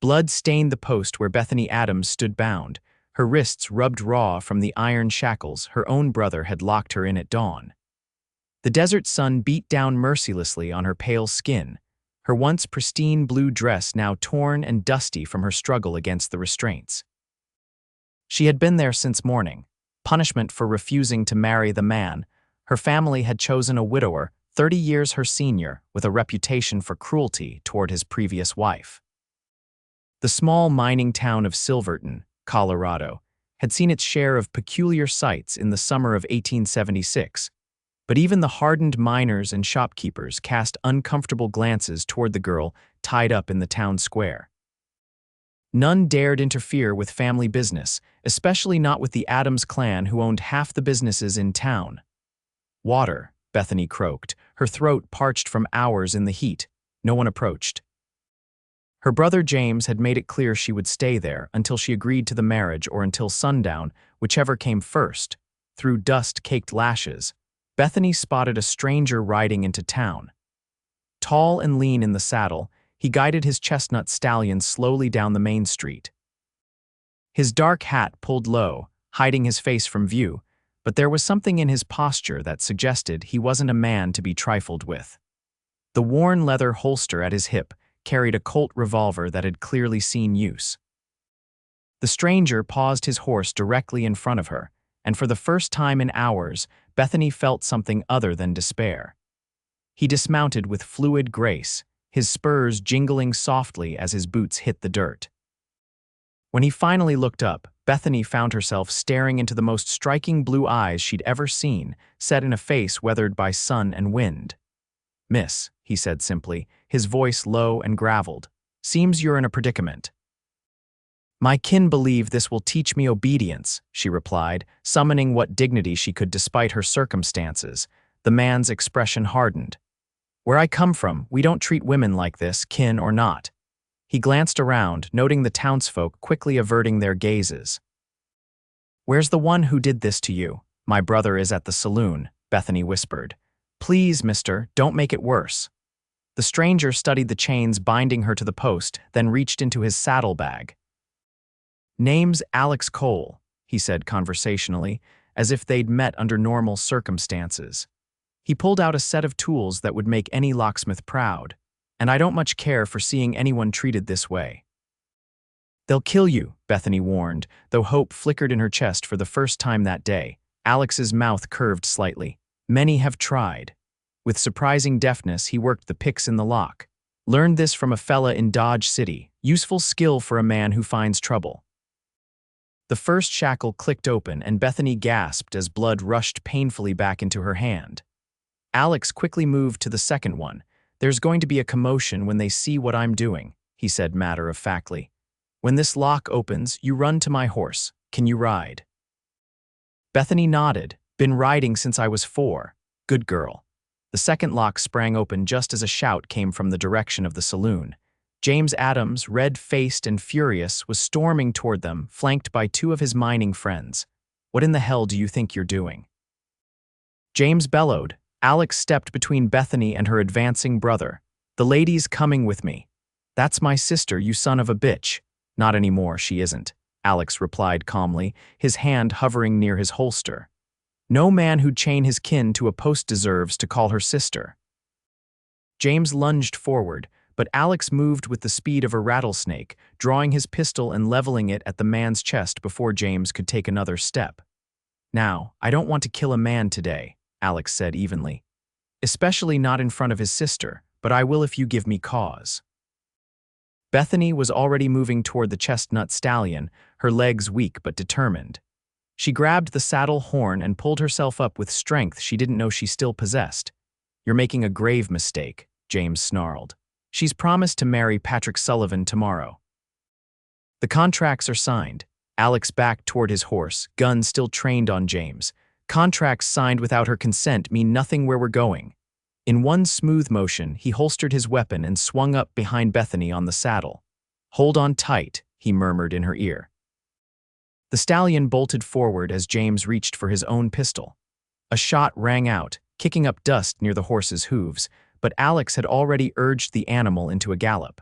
Blood stained the post where Bethany Adams stood bound, her wrists rubbed raw from the iron shackles her own brother had locked her in at dawn. The desert sun beat down mercilessly on her pale skin, her once pristine blue dress now torn and dusty from her struggle against the restraints. She had been there since morning, punishment for refusing to marry the man. Her family had chosen a widower, 30 years her senior, with a reputation for cruelty toward his previous wife. The small mining town of Silverton, Colorado, had seen its share of peculiar sights in the summer of 1876, but even the hardened miners and shopkeepers cast uncomfortable glances toward the girl tied up in the town square. None dared interfere with family business, especially not with the Adams clan who owned half the businesses in town. "Water," Bethany croaked, her throat parched from hours in the heat. No one approached. Her brother James had made it clear she would stay there until she agreed to the marriage or until sundown, whichever came first. Through dust-caked lashes, Bethany spotted a stranger riding into town. Tall and lean in the saddle, he guided his chestnut stallion slowly down the main street. His dark hat pulled low, hiding his face from view, but there was something in his posture that suggested he wasn't a man to be trifled with. The worn leather holster at his hip carried a Colt revolver that had clearly seen use. The stranger paused his horse directly in front of her, and for the first time in hours, Bethany felt something other than despair. He dismounted with fluid grace, his spurs jingling softly as his boots hit the dirt. When he finally looked up, Bethany found herself staring into the most striking blue eyes she'd ever seen, set in a face weathered by sun and wind. "Miss," he said simply, his voice low and graveled, "seems you're in a predicament." "My kin believe this will teach me obedience," she replied, summoning what dignity she could despite her circumstances. The man's expression hardened. "Where I come from, we don't treat women like this, kin or not." He glanced around, noting the townsfolk quickly averting their gazes. "Where's the one who did this to you?" "My brother is at the saloon," Bethany whispered. "Please, mister, don't make it worse." The stranger studied the chains binding her to the post, then reached into his saddlebag. "Name's Alex Cole," he said conversationally, as if they'd met under normal circumstances. He pulled out a set of tools that would make any locksmith proud, and I don't much care for seeing anyone treated this way. "They'll kill you," Bethany warned, though hope flickered in her chest for the first time that day. Alex's mouth curved slightly. "Many have tried." With surprising deftness, he worked the picks in the lock. "Learned this from a fella in Dodge City. Useful skill for a man who finds trouble." The first shackle clicked open, and Bethany gasped as blood rushed painfully back into her hand. Alex quickly moved to the second one. "There's going to be a commotion when they see what I'm doing," he said matter-of-factly. "When this lock opens, you run to my horse. Can you ride?" Bethany nodded. "Been riding since I was 4. Good girl." The second lock sprang open just as a shout came from the direction of the saloon. James Adams, red-faced and furious, was storming toward them, flanked by 2 of his mining friends. "What in the hell do you think you're doing?" James bellowed. Alex stepped between Bethany and her advancing brother. "The lady's coming with me." "That's my sister, you son of a bitch." "Not anymore, she isn't," Alex replied calmly, his hand hovering near his holster. "No man who'd chain his kin to a post deserves to call her sister." James lunged forward, but Alex moved with the speed of a rattlesnake, drawing his pistol and leveling it at the man's chest before James could take another step. "Now, I don't want to kill a man today," Alex said evenly. "Especially not in front of his sister, but I will if you give me cause." Bethany was already moving toward the chestnut stallion, her legs weak but determined. She grabbed the saddle horn and pulled herself up with strength she didn't know she still possessed. "You're making a grave mistake," James snarled. "She's promised to marry Patrick Sullivan tomorrow." "The contracts are signed." Alex backed toward his horse, gun still trained on James. "Contracts signed without her consent mean nothing where we're going." In one smooth motion, he holstered his weapon and swung up behind Bethany on the saddle. "Hold on tight," he murmured in her ear. The stallion bolted forward as James reached for his own pistol. A shot rang out, kicking up dust near the horse's hooves, but Alex had already urged the animal into a gallop.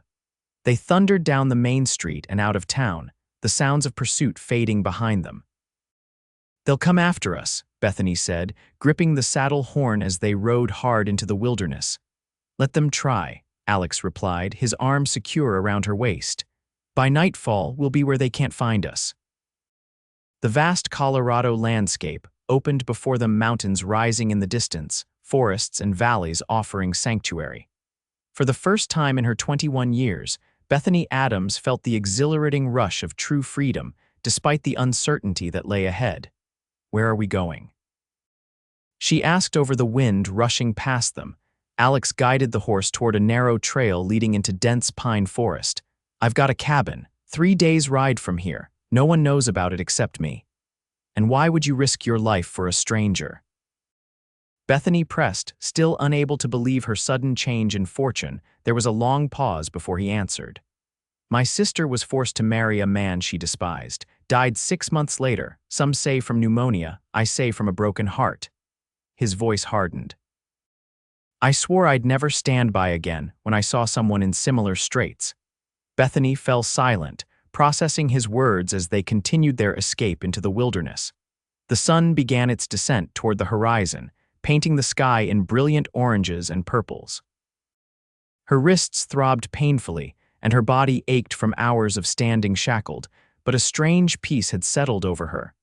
They thundered down the main street and out of town, the sounds of pursuit fading behind them. "They'll come after us," Bethany said, gripping the saddle horn as they rode hard into the wilderness. "Let them try," Alex replied, his arm secure around her waist. "By nightfall, we'll be where they can't find us." The vast Colorado landscape opened before them, mountains rising in the distance, forests and valleys offering sanctuary. For the first time in her 21 years, Bethany Adams felt the exhilarating rush of true freedom, despite the uncertainty that lay ahead. "Where are we going?" she asked over the wind rushing past them. Alex guided the horse toward a narrow trail leading into dense pine forest. "I've got a cabin, 3 days' ride from here. No one knows about it except me." "And why would you risk your life for a stranger?" Bethany pressed, still unable to believe her sudden change in fortune. There was a long pause before he answered. "My sister was forced to marry a man she despised. Died 6 months later, some say from pneumonia, I say from a broken heart." His voice hardened. "I swore I'd never stand by again when I saw someone in similar straits." Bethany fell silent, processing his words as they continued their escape into the wilderness. The sun began its descent toward the horizon, painting the sky in brilliant oranges and purples. Her wrists throbbed painfully, and her body ached from hours of standing shackled, but a strange peace had settled over her.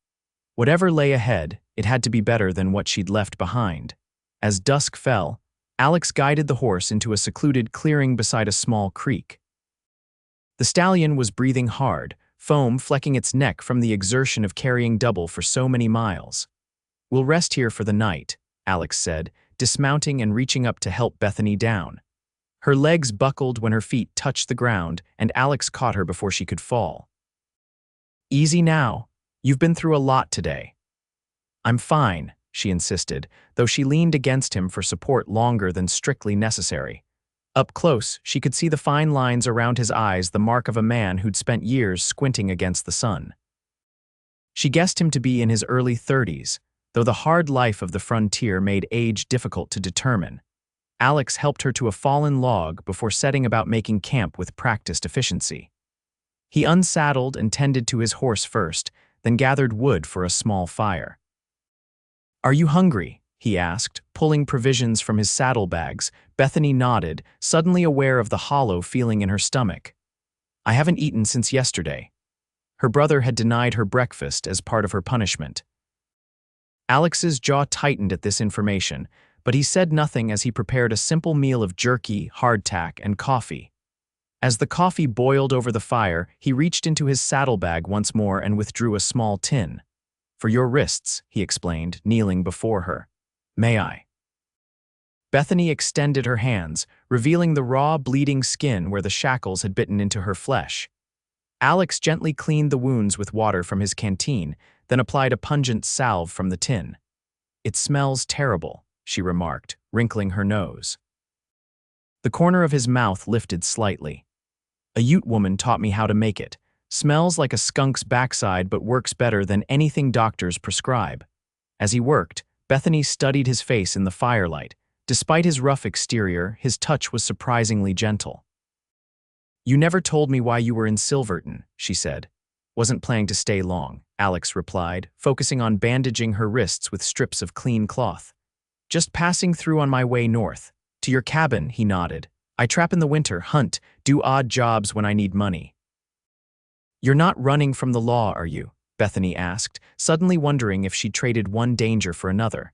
Whatever lay ahead, it had to be better than what she'd left behind. As dusk fell, Alex guided the horse into a secluded clearing beside a small creek. The stallion was breathing hard, foam flecking its neck from the exertion of carrying double for so many miles. "We'll rest here for the night," Alex said, dismounting and reaching up to help Bethany down. Her legs buckled when her feet touched the ground, and Alex caught her before she could fall. "Easy now. You've been through a lot today." "I'm fine," she insisted, though she leaned against him for support longer than strictly necessary. Up close, she could see the fine lines around his eyes, the mark of a man who'd spent years squinting against the sun. She guessed him to be in his early 30s, though the hard life of the frontier made age difficult to determine. Alex helped her to a fallen log before setting about making camp with practiced efficiency. He unsaddled and tended to his horse first, then gathered wood for a small fire. "Are you hungry?" he asked, pulling provisions from his saddlebags. Bethany nodded, suddenly aware of the hollow feeling in her stomach. "I haven't eaten since yesterday." Her brother had denied her breakfast as part of her punishment. Alex's jaw tightened at this information, but he said nothing as he prepared a simple meal of jerky, hardtack, and coffee. As the coffee boiled over the fire, he reached into his saddlebag once more and withdrew a small tin. "For your wrists," he explained, kneeling before her. "May I?" Bethany extended her hands, revealing the raw, bleeding skin where the shackles had bitten into her flesh. Alex gently cleaned the wounds with water from his canteen, then applied a pungent salve from the tin. "It smells terrible," she remarked, wrinkling her nose. The corner of his mouth lifted slightly. "A Ute woman taught me how to make it. Smells like a skunk's backside but works better than anything doctors prescribe." As he worked, Bethany studied his face in the firelight. Despite his rough exterior, his touch was surprisingly gentle. "You never told me why you were in Silverton," she said. "Wasn't planning to stay long," Alex replied, focusing on bandaging her wrists with strips of clean cloth. "Just passing through on my way north." "To your cabin," he nodded. "I trap in the winter, hunt, do odd jobs when I need money." "You're not running from the law, are you?" Bethany asked, suddenly wondering if she'd traded one danger for another.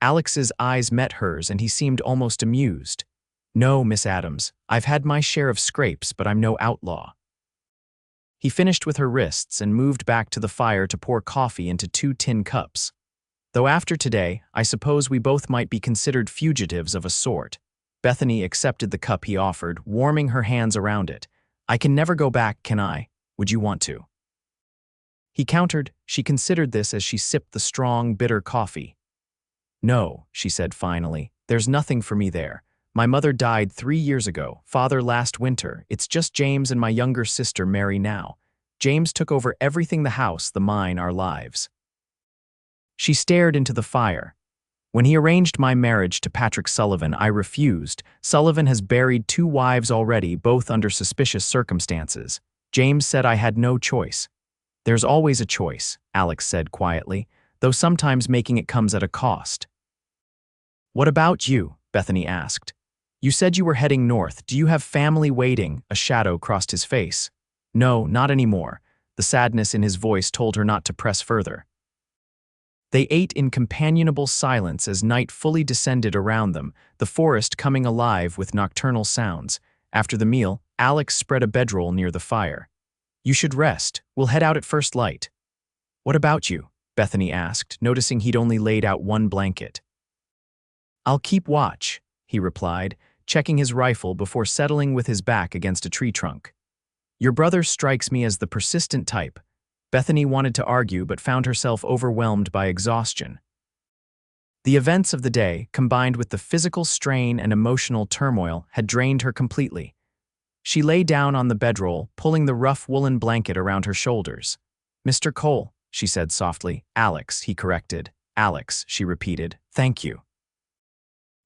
Alex's eyes met hers and he seemed almost amused. "No, Miss Adams, I've had my share of scrapes, but I'm no outlaw." He finished with her wrists and moved back to the fire to pour coffee into 2 tin cups. "Though after today, I suppose we both might be considered fugitives of a sort." Bethany accepted the cup he offered, warming her hands around it. "I can never go back, can I? Would you want to?" He countered. She considered this as she sipped the strong, bitter coffee. "No," she said finally. "There's nothing for me there. My mother died 3 years ago, father last winter. It's just James and my younger sister Mary now. James took over everything, the house, the mine, our lives." She stared into the fire. When he arranged my marriage to Patrick Sullivan, I refused. Sullivan has buried 2 wives already, both under suspicious circumstances. James said I had no choice. There's always a choice, Alex said quietly, though sometimes making it comes at a cost. What about you? Bethany asked. You said you were heading north. Do you have family waiting? A shadow crossed his face. No, not anymore. The sadness in his voice told her not to press further. They ate in companionable silence as night fully descended around them, the forest coming alive with nocturnal sounds. After the meal, Alex spread a bedroll near the fire. You should rest. We'll head out at first light. What about you? Bethany asked, noticing he'd only laid out one blanket. I'll keep watch, he replied, checking his rifle before settling with his back against a tree trunk. Your brother strikes me as the persistent type. Bethany wanted to argue but found herself overwhelmed by exhaustion. The events of the day, combined with the physical strain and emotional turmoil, had drained her completely. She lay down on the bedroll, pulling the rough woolen blanket around her shoulders. Mr. Cole, she said softly. Alex, he corrected. Alex, she repeated. Thank you.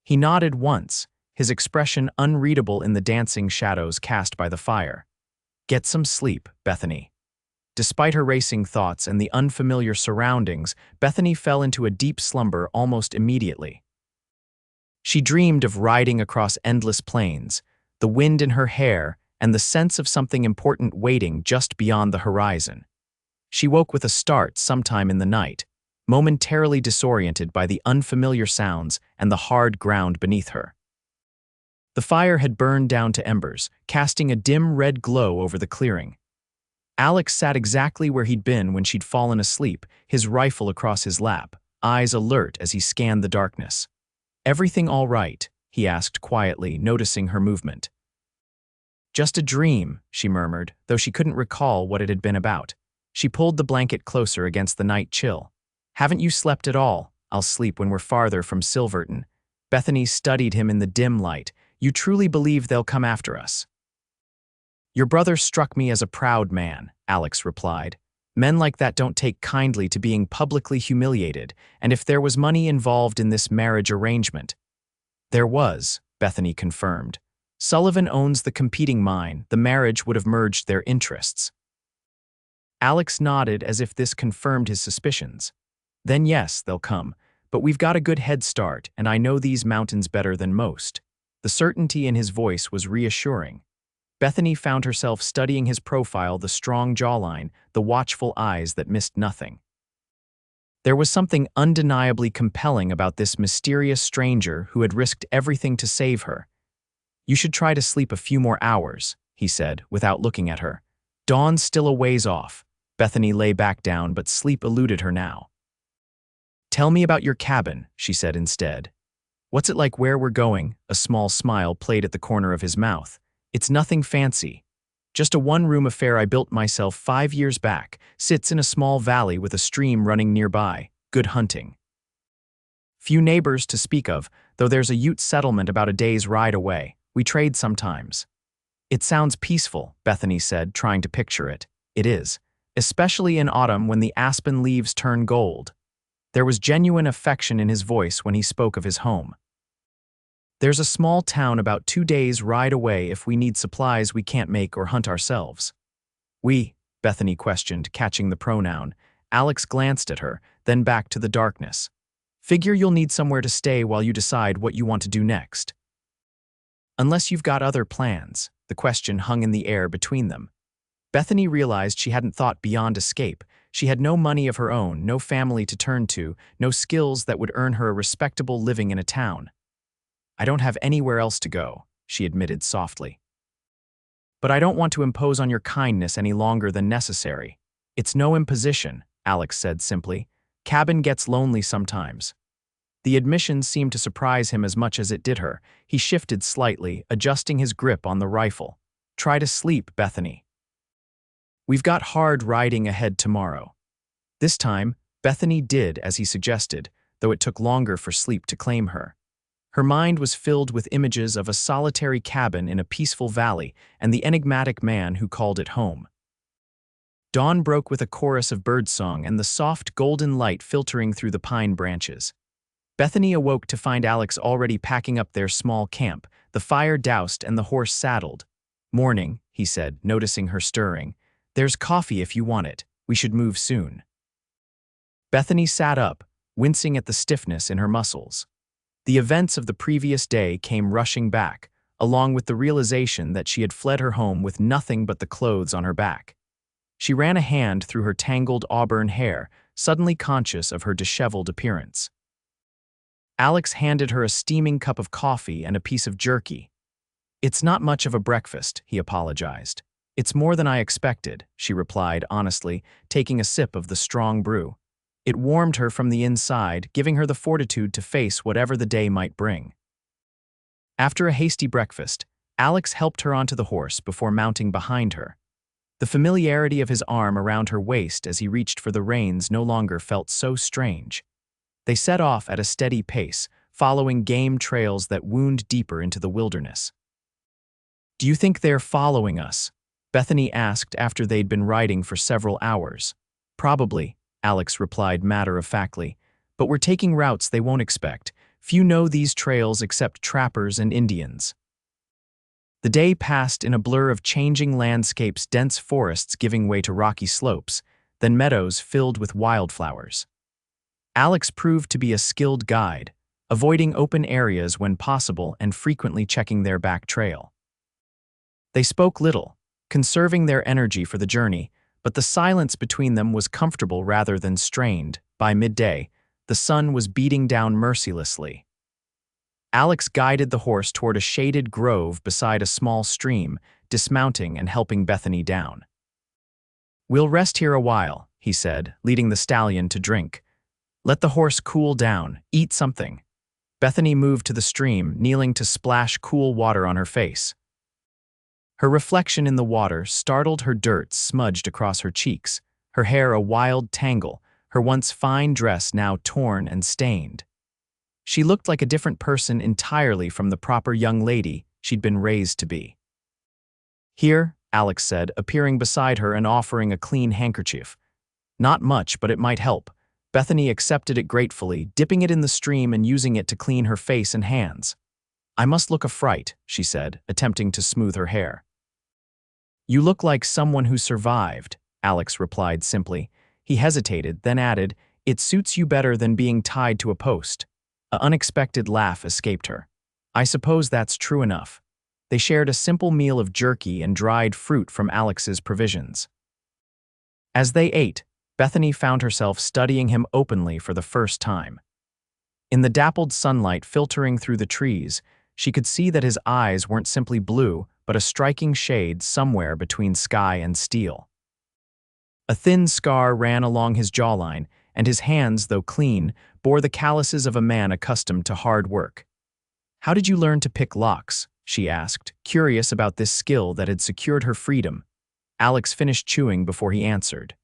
He nodded once, his expression unreadable in the dancing shadows cast by the fire. Get some sleep, Bethany. Despite her racing thoughts and the unfamiliar surroundings, Bethany fell into a deep slumber almost immediately. She dreamed of riding across endless plains, the wind in her hair, and the sense of something important waiting just beyond the horizon. She woke with a start sometime in the night, momentarily disoriented by the unfamiliar sounds and the hard ground beneath her. The fire had burned down to embers, casting a dim red glow over the clearing. Alex sat exactly where he'd been when she'd fallen asleep, his rifle across his lap, eyes alert as he scanned the darkness. Everything all right? He asked quietly, noticing her movement. Just a dream, she murmured, though she couldn't recall what it had been about. She pulled the blanket closer against the night chill. Haven't you slept at all? I'll sleep when we're farther from Silverton. Bethany studied him in the dim light. You truly believe they'll come after us? Your brother struck me as a proud man, Alex replied. Men like that don't take kindly to being publicly humiliated, and if there was money involved in this marriage arrangement. There was, Bethany confirmed. Sullivan owns the competing mine. The marriage would have merged their interests. Alex nodded as if this confirmed his suspicions. Then yes, they'll come, but we've got a good head start, and I know these mountains better than most. The certainty in his voice was reassuring. Bethany found herself studying his profile, the strong jawline, the watchful eyes that missed nothing. There was something undeniably compelling about this mysterious stranger who had risked everything to save her. You should try to sleep a few more hours, he said, without looking at her. Dawn's still a ways off. Bethany lay back down, but sleep eluded her now. Tell me about your cabin, she said instead. What's it like where we're going? A small smile played at the corner of his mouth. It's nothing fancy. Just a one-room affair I built myself 5 years back. Sits in a small valley with a stream running nearby. Good hunting. Few neighbors to speak of, though there's a Ute settlement about a day's ride away. We trade sometimes. It sounds peaceful, Bethany said, trying to picture it. It is, especially in autumn when the aspen leaves turn gold. There was genuine affection in his voice when he spoke of his home. There's a small town about 2 days' ride away if we need supplies we can't make or hunt ourselves. We, Bethany questioned, catching the pronoun. Alex glanced at her, then back to the darkness. Figure you'll need somewhere to stay while you decide what you want to do next. Unless you've got other plans, the question hung in the air between them. Bethany realized she hadn't thought beyond escape. She had no money of her own, no family to turn to, no skills that would earn her a respectable living in a town. I don't have anywhere else to go, she admitted softly. But I don't want to impose on your kindness any longer than necessary. It's no imposition, Alex said simply. Cabin gets lonely sometimes. The admission seemed to surprise him as much as it did her. He shifted slightly, adjusting his grip on the rifle. Try to sleep, Bethany. We've got hard riding ahead tomorrow. This time, Bethany did as he suggested, though it took longer for sleep to claim her. Her mind was filled with images of a solitary cabin in a peaceful valley and the enigmatic man who called it home. Dawn broke with a chorus of birdsong and the soft golden light filtering through the pine branches. Bethany awoke to find Alex already packing up their small camp, the fire doused and the horse saddled. "Morning," he said, noticing her stirring. "There's coffee if you want it. We should move soon." Bethany sat up, wincing at the stiffness in her muscles. The events of the previous day came rushing back, along with the realization that she had fled her home with nothing but the clothes on her back. She ran a hand through her tangled auburn hair, suddenly conscious of her disheveled appearance. Alex handed her a steaming cup of coffee and a piece of jerky. "It's not much of a breakfast," he apologized. "It's more than I expected," she replied honestly, taking a sip of the strong brew. It warmed her from the inside, giving her the fortitude to face whatever the day might bring. After a hasty breakfast, Alex helped her onto the horse before mounting behind her. The familiarity of his arm around her waist as he reached for the reins no longer felt so strange. They set off at a steady pace, following game trails that wound deeper into the wilderness. "Do you think they're following us?" Bethany asked after they'd been riding for several hours. "Probably," Alex replied matter-of-factly, "but we're taking routes they won't expect. Few know these trails except trappers and Indians." The day passed in a blur of changing landscapes, dense forests giving way to rocky slopes, then meadows filled with wildflowers. Alex proved to be a skilled guide, avoiding open areas when possible and frequently checking their back trail. They spoke little, conserving their energy for the journey, but the silence between them was comfortable rather than strained. By midday, the sun was beating down mercilessly. Alex guided the horse toward a shaded grove beside a small stream, dismounting and helping Bethany down. "We'll rest here a while," he said, leading the stallion to drink. "Let the horse cool down, eat something." Bethany moved to the stream, kneeling to splash cool water on her face. Her reflection in the water startled her, dirt smudged across her cheeks, her hair a wild tangle, her once fine dress now torn and stained. She looked like a different person entirely from the proper young lady she'd been raised to be. "Here," Alex said, appearing beside her and offering a clean handkerchief. "Not much, but it might help." Bethany accepted it gratefully, dipping it in the stream and using it to clean her face and hands. "I must look a fright," she said, attempting to smooth her hair. "You look like someone who survived," Alex replied simply. He hesitated, then added, "It suits you better than being tied to a post." An unexpected laugh escaped her. "I suppose that's true enough." They shared a simple meal of jerky and dried fruit from Alex's provisions. As they ate, Bethany found herself studying him openly for the first time. In the dappled sunlight filtering through the trees, she could see that his eyes weren't simply blue, but a striking shade somewhere between sky and steel. A thin scar ran along his jawline, and his hands, though clean, bore the calluses of a man accustomed to hard work. "How did you learn to pick locks?" she asked, curious about this skill that had secured her freedom. Alex finished chewing before he answered.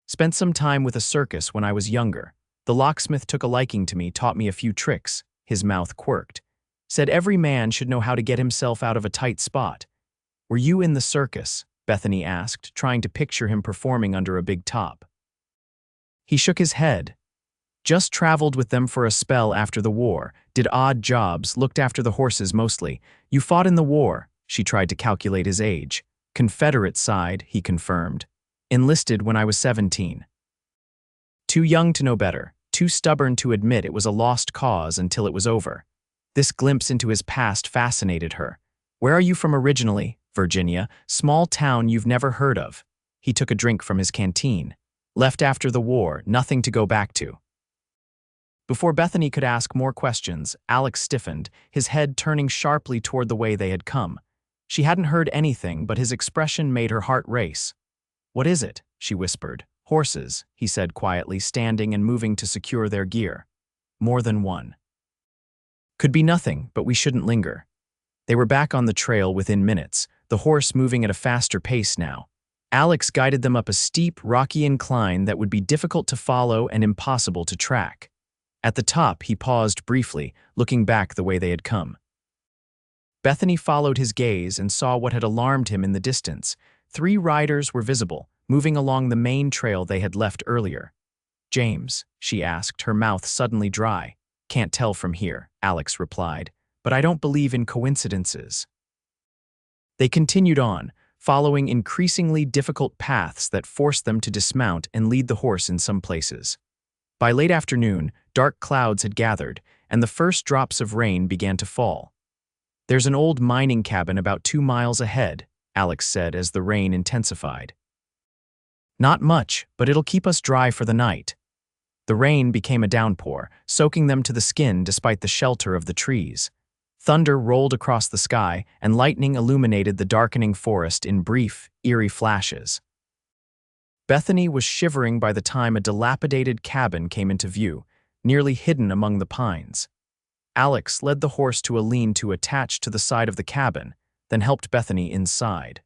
"Spent some time with a circus when I was younger. The locksmith took a liking to me, taught me a few tricks." His mouth quirked. "Said every man should know how to get himself out of a tight spot." "Were you in the circus?" Bethany asked, trying to picture him performing under a big top. He shook his head. "Just traveled with them for a spell after the war, did odd jobs, looked after the horses mostly." "You fought in the war," she tried to calculate his age. "Confederate side," he confirmed. "Enlisted when I was 17. Too young to know better, too stubborn to admit it was a lost cause until it was over." This glimpse into his past fascinated her. "Where are you from originally?" "Virginia, small town you've never heard of." He took a drink from his canteen. "Left after the war, nothing to go back to." Before Bethany could ask more questions, Alex stiffened, his head turning sharply toward the way they had come. She hadn't heard anything, but his expression made her heart race. "What is it?" she whispered. "Horses," he said quietly, standing and moving to secure their gear. "More than one." "Could be nothing, but we shouldn't linger." They were back on the trail within minutes, the horse moving at a faster pace now. Alex guided them up a steep, rocky incline that would be difficult to follow and impossible to track. At the top, he paused briefly, looking back the way they had come. Bethany followed his gaze and saw what had alarmed him in the distance. 3 riders were visible, moving along the main trail they had left earlier. "James?" she asked, her mouth suddenly dry. "Can't tell from here," Alex replied, "but I don't believe in coincidences." They continued on, following increasingly difficult paths that forced them to dismount and lead the horse in some places. By late afternoon, dark clouds had gathered, and the first drops of rain began to fall. "There's an old mining cabin about 2 miles ahead," Alex said as the rain intensified. "Not much, but it'll keep us dry for the night." The rain became a downpour, soaking them to the skin despite the shelter of the trees. Thunder rolled across the sky, and lightning illuminated the darkening forest in brief, eerie flashes. Bethany was shivering by the time a dilapidated cabin came into view, nearly hidden among the pines. Alex led the horse to a lean-to attached to the side of the cabin, then helped Bethany inside.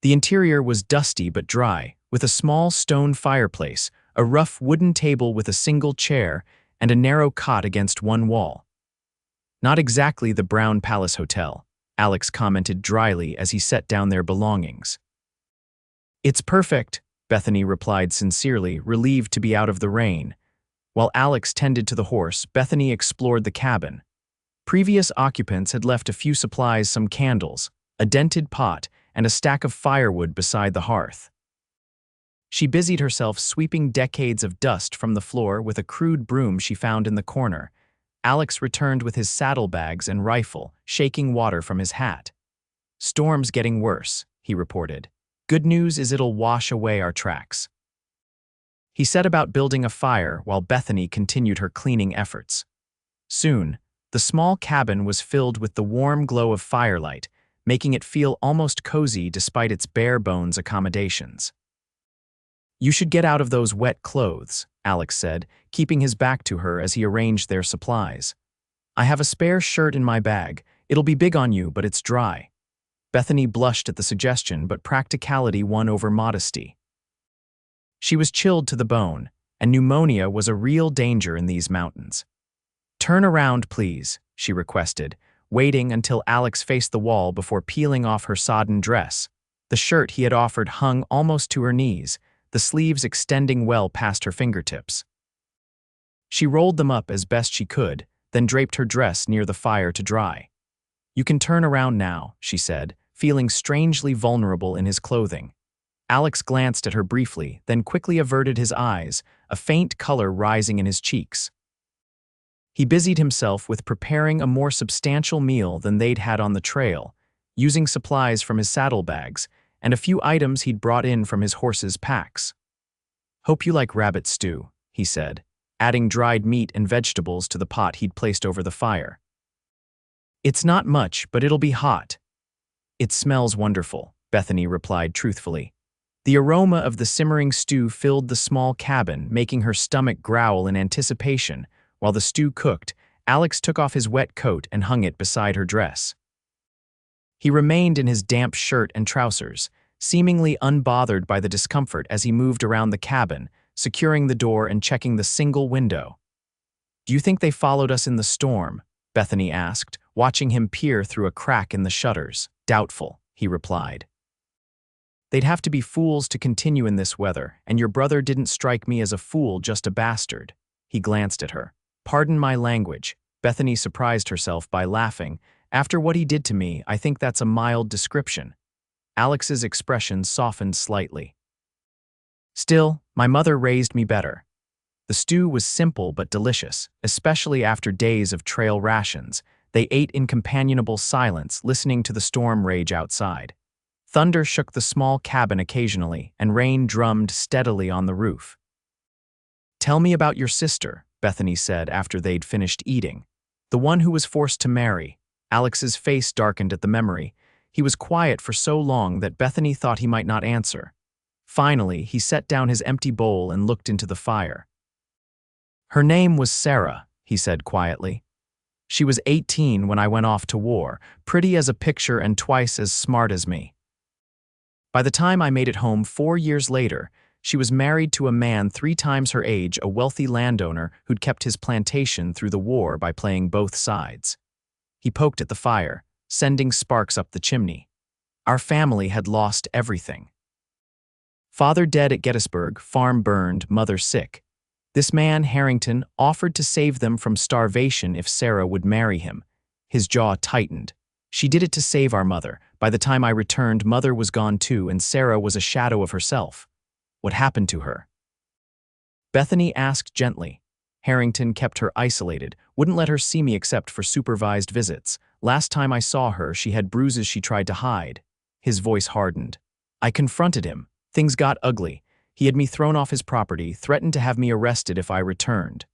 The interior was dusty but dry, with a small stone fireplace, a rough wooden table with a single chair, and a narrow cot against one wall. "Not exactly the Brown Palace Hotel," Alex commented dryly as he set down their belongings. "It's perfect," Bethany replied sincerely, relieved to be out of the rain. While Alex tended to the horse, Bethany explored the cabin. Previous occupants had left a few supplies, some candles, a dented pot, and a stack of firewood beside the hearth. She busied herself sweeping decades of dust from the floor with a crude broom she found in the corner. Alex returned with his saddlebags and rifle, shaking water from his hat. "Storm's getting worse," he reported. "Good news is it'll wash away our tracks." He set about building a fire while Bethany continued her cleaning efforts. Soon, the small cabin was filled with the warm glow of firelight, making it feel almost cozy despite its bare-bones accommodations. "You should get out of those wet clothes," Alex said, keeping his back to her as he arranged their supplies. "I have a spare shirt in my bag. It'll be big on you, but it's dry." Bethany blushed at the suggestion, but practicality won over modesty. She was chilled to the bone, and pneumonia was a real danger in these mountains. "Turn around, please," she requested, waiting until Alex faced the wall before peeling off her sodden dress. The shirt he had offered hung almost to her knees, the sleeves extending well past her fingertips. She rolled them up as best she could, then draped her dress near the fire to dry. "You can turn around now," she said, feeling strangely vulnerable in his clothing. Alex glanced at her briefly, then quickly averted his eyes, a faint color rising in his cheeks. He busied himself with preparing a more substantial meal than they'd had on the trail, using supplies from his saddlebags and a few items he'd brought in from his horse's packs. "Hope you like rabbit stew," he said, adding dried meat and vegetables to the pot he'd placed over the fire. "It's not much, but it'll be hot." "It smells wonderful," Bethany replied truthfully. The aroma of the simmering stew filled the small cabin, making her stomach growl in anticipation. While the stew cooked, Alex took off his wet coat and hung it beside her dress. He remained in his damp shirt and trousers, seemingly unbothered by the discomfort as he moved around the cabin, securing the door and checking the single window. "Do you think they followed us in the storm?" Bethany asked, watching him peer through a crack in the shutters. "Doubtful," he replied. "They'd have to be fools to continue in this weather, and your brother didn't strike me as a fool, just a bastard." He glanced at her. "Pardon my language." Bethany surprised herself by laughing. "After what he did to me, I think that's a mild description." Alex's expression softened slightly. "Still, my mother raised me better." The stew was simple but delicious, especially after days of trail rations. They ate in companionable silence, listening to the storm rage outside. Thunder shook the small cabin occasionally, and rain drummed steadily on the roof. "Tell me about your sister," Bethany said after they'd finished eating. "The one who was forced to marry." Alex's face darkened at the memory. He was quiet for so long that Bethany thought he might not answer. Finally, he set down his empty bowl and looked into the fire. "Her name was Sarah," he said quietly. "She was 18 when I went off to war, pretty as a picture and twice as smart as me. By the time I made it home 4 years later, she was married to a man 3 times her age, a wealthy landowner who'd kept his plantation through the war by playing both sides." He poked at the fire, sending sparks up the chimney. "Our family had lost everything. Father dead at Gettysburg, farm burned, mother sick. This man, Harrington, offered to save them from starvation if Sarah would marry him. His jaw tightened. She did it to save our mother. By the time I returned, Mother was gone too, and Sarah was a shadow of herself. What happened to her? Bethany asked gently. Harrington kept her isolated, wouldn't let her see me except for supervised visits. Last time I saw her, she had bruises she tried to hide. His voice hardened. I confronted him. Things got ugly. He had me thrown off his property, threatened to have me arrested if I returned.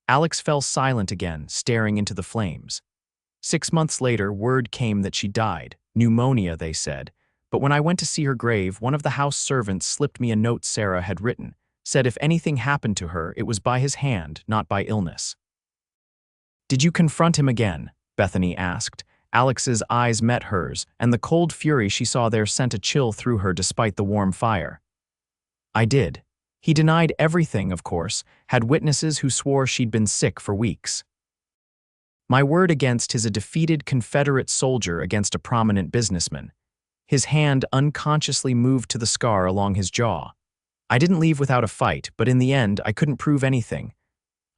Alex fell silent again, staring into the flames. 6 months later, word came that she died. Pneumonia, they said. But when I went to see her grave, one of the house servants slipped me a note Sarah had written. Said if anything happened to her, it was by his hand, not by illness. Did you confront him again? Bethany asked. Alex's eyes met hers, and the cold fury she saw there sent a chill through her despite the warm fire. I did. He denied everything, of course, had witnesses who swore she'd been sick for weeks. My word against is a defeated Confederate soldier against a prominent businessman. His hand unconsciously moved to the scar along his jaw. I didn't leave without a fight, but in the end, I couldn't prove anything.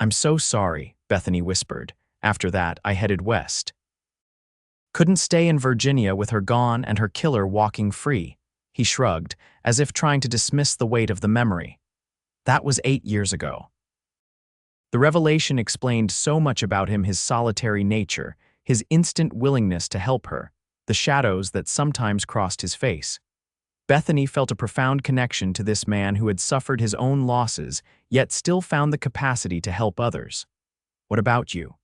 I'm so sorry, Bethany whispered. After that, I headed west. Couldn't stay in Virginia with her gone and her killer walking free. He shrugged, as if trying to dismiss the weight of the memory. That was 8 years ago. The revelation explained so much about him: his solitary nature, his instant willingness to help her, the shadows that sometimes crossed his face. Bethany felt a profound connection to this man who had suffered his own losses, yet still found the capacity to help others. What about you?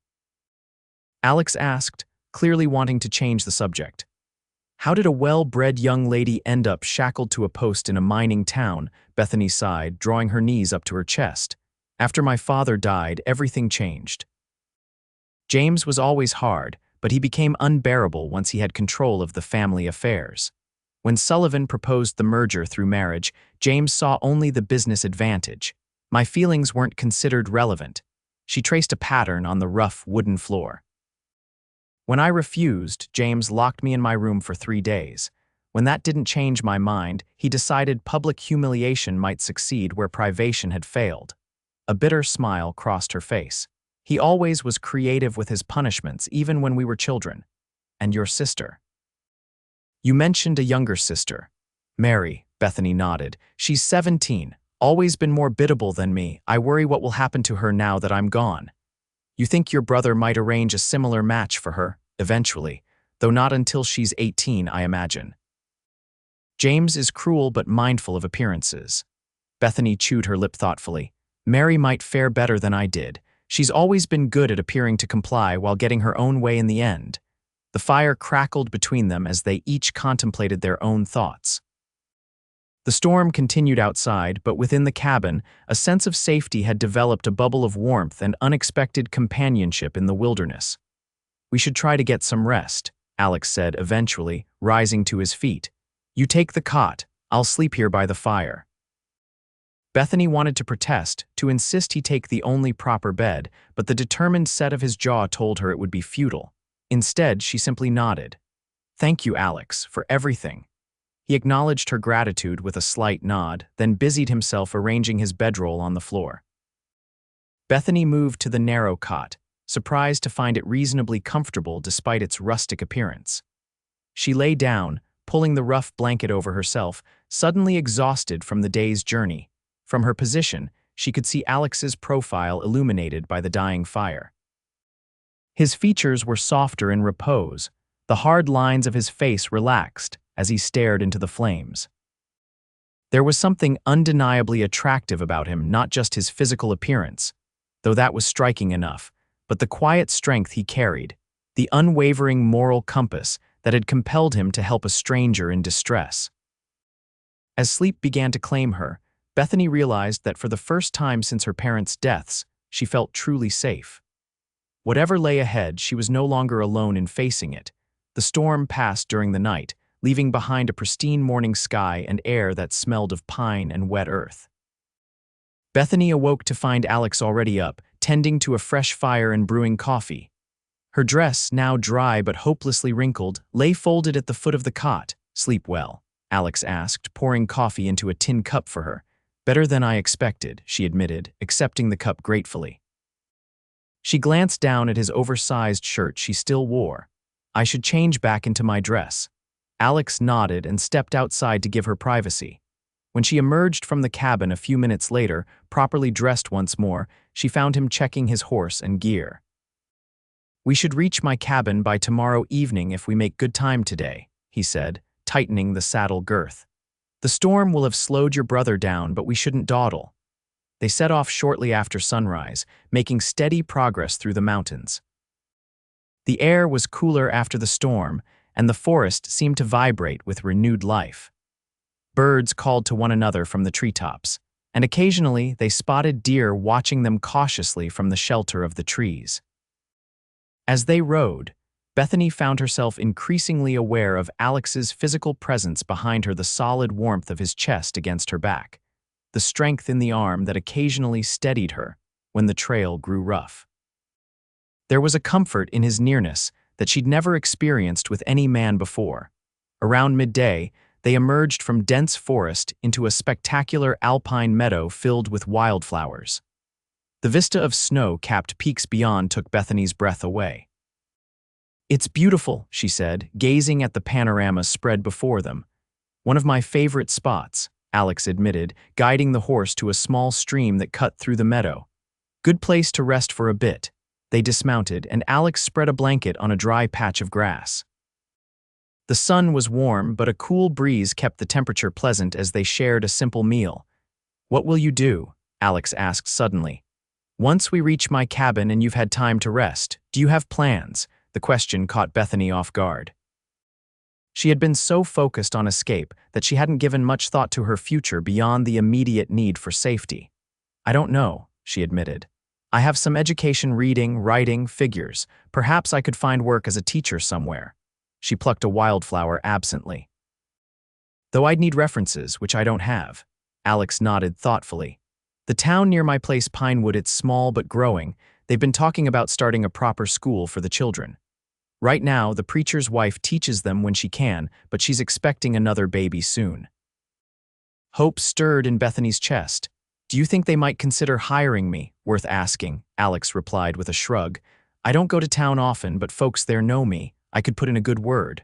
Alex asked, clearly wanting to change the subject. How did a well-bred young lady end up shackled to a post in a mining town? Bethany sighed, drawing her knees up to her chest. After my father died, everything changed. James was always hard, but he became unbearable once he had control of the family affairs. When Sullivan proposed the merger through marriage, James saw only the business advantage. My feelings weren't considered relevant. She traced a pattern on the rough wooden floor. When I refused, James locked me in my room for 3 days. When that didn't change my mind, he decided public humiliation might succeed where privation had failed. A bitter smile crossed her face. He always was creative with his punishments, even when we were children. And your sister? You mentioned a younger sister. Mary, Bethany nodded. She's 17, always been more biddable than me. I worry what will happen to her now that I'm gone. You think your brother might arrange a similar match for her, eventually, though not until she's 18, I imagine. James is cruel but mindful of appearances. Bethany chewed her lip thoughtfully. Mary might fare better than I did. She's always been good at appearing to comply while getting her own way in the end. The fire crackled between them as they each contemplated their own thoughts. The storm continued outside, but within the cabin, a sense of safety had developed, a bubble of warmth and unexpected companionship in the wilderness. We should try to get some rest, Alex said eventually, rising to his feet. You take the cot. I'll sleep here by the fire. Bethany wanted to protest, to insist he take the only proper bed, but the determined set of his jaw told her it would be futile. Instead, she simply nodded. Thank you, Alex, for everything. He acknowledged her gratitude with a slight nod, then busied himself arranging his bedroll on the floor. Bethany moved to the narrow cot, surprised to find it reasonably comfortable despite its rustic appearance. She lay down, pulling the rough blanket over herself, suddenly exhausted from the day's journey. From her position, she could see Alex's profile illuminated by the dying fire. His features were softer in repose, the hard lines of his face relaxed as he stared into the flames. There was something undeniably attractive about him, not just his physical appearance, though that was striking enough, but the quiet strength he carried, the unwavering moral compass that had compelled him to help a stranger in distress. As sleep began to claim her, Bethany realized that for the first time since her parents' deaths, she felt truly safe. Whatever lay ahead, she was no longer alone in facing it. The storm passed during the night, leaving behind a pristine morning sky and air that smelled of pine and wet earth. Bethany awoke to find Alex already up, tending to a fresh fire and brewing coffee. Her dress, now dry but hopelessly wrinkled, lay folded at the foot of the cot. Sleep well, Alex asked, pouring coffee into a tin cup for her. Better than I expected, she admitted, accepting the cup gratefully. She glanced down at his oversized shirt she still wore. I should change back into my dress. Alex nodded and stepped outside to give her privacy. When she emerged from the cabin a few minutes later, properly dressed once more, she found him checking his horse and gear. We should reach my cabin by tomorrow evening if we make good time today, he said, tightening the saddle girth. The storm will have slowed your brother down, but we shouldn't dawdle. They set off shortly after sunrise, making steady progress through the mountains. The air was cooler after the storm, and the forest seemed to vibrate with renewed life. Birds called to one another from the treetops, and occasionally they spotted deer watching them cautiously from the shelter of the trees. As they rode, Bethany found herself increasingly aware of Alex's physical presence behind her, the solid warmth of his chest against her back, the strength in the arm that occasionally steadied her when the trail grew rough. There was a comfort in his nearness that she'd never experienced with any man before. Around midday, they emerged from dense forest into a spectacular alpine meadow filled with wildflowers. The vista of snow-capped peaks beyond took Bethany's breath away. It's beautiful, she said, gazing at the panorama spread before them. One of my favorite spots, Alex admitted, guiding the horse to a small stream that cut through the meadow. Good place to rest for a bit. They dismounted, and Alex spread a blanket on a dry patch of grass. The sun was warm, but a cool breeze kept the temperature pleasant as they shared a simple meal. What will you do? Alex asked suddenly. Once we reach my cabin and you've had time to rest, do you have plans? The question caught Bethany off guard. She had been so focused on escape that she hadn't given much thought to her future beyond the immediate need for safety. I don't know, she admitted. I have some education reading, writing, figures. Perhaps I could find work as a teacher somewhere. She plucked a wildflower absently. Though I'd need references, which I don't have. Alex nodded thoughtfully. The town near my place, Pinewood, it's small but growing. They've been talking about starting a proper school for the children. Right now, the preacher's wife teaches them when she can, but she's expecting another baby soon. Hope stirred in Bethany's chest. Do you think they might consider hiring me? Worth asking, Alex replied with a shrug. I don't go to town often, but folks there know me. I could put in a good word.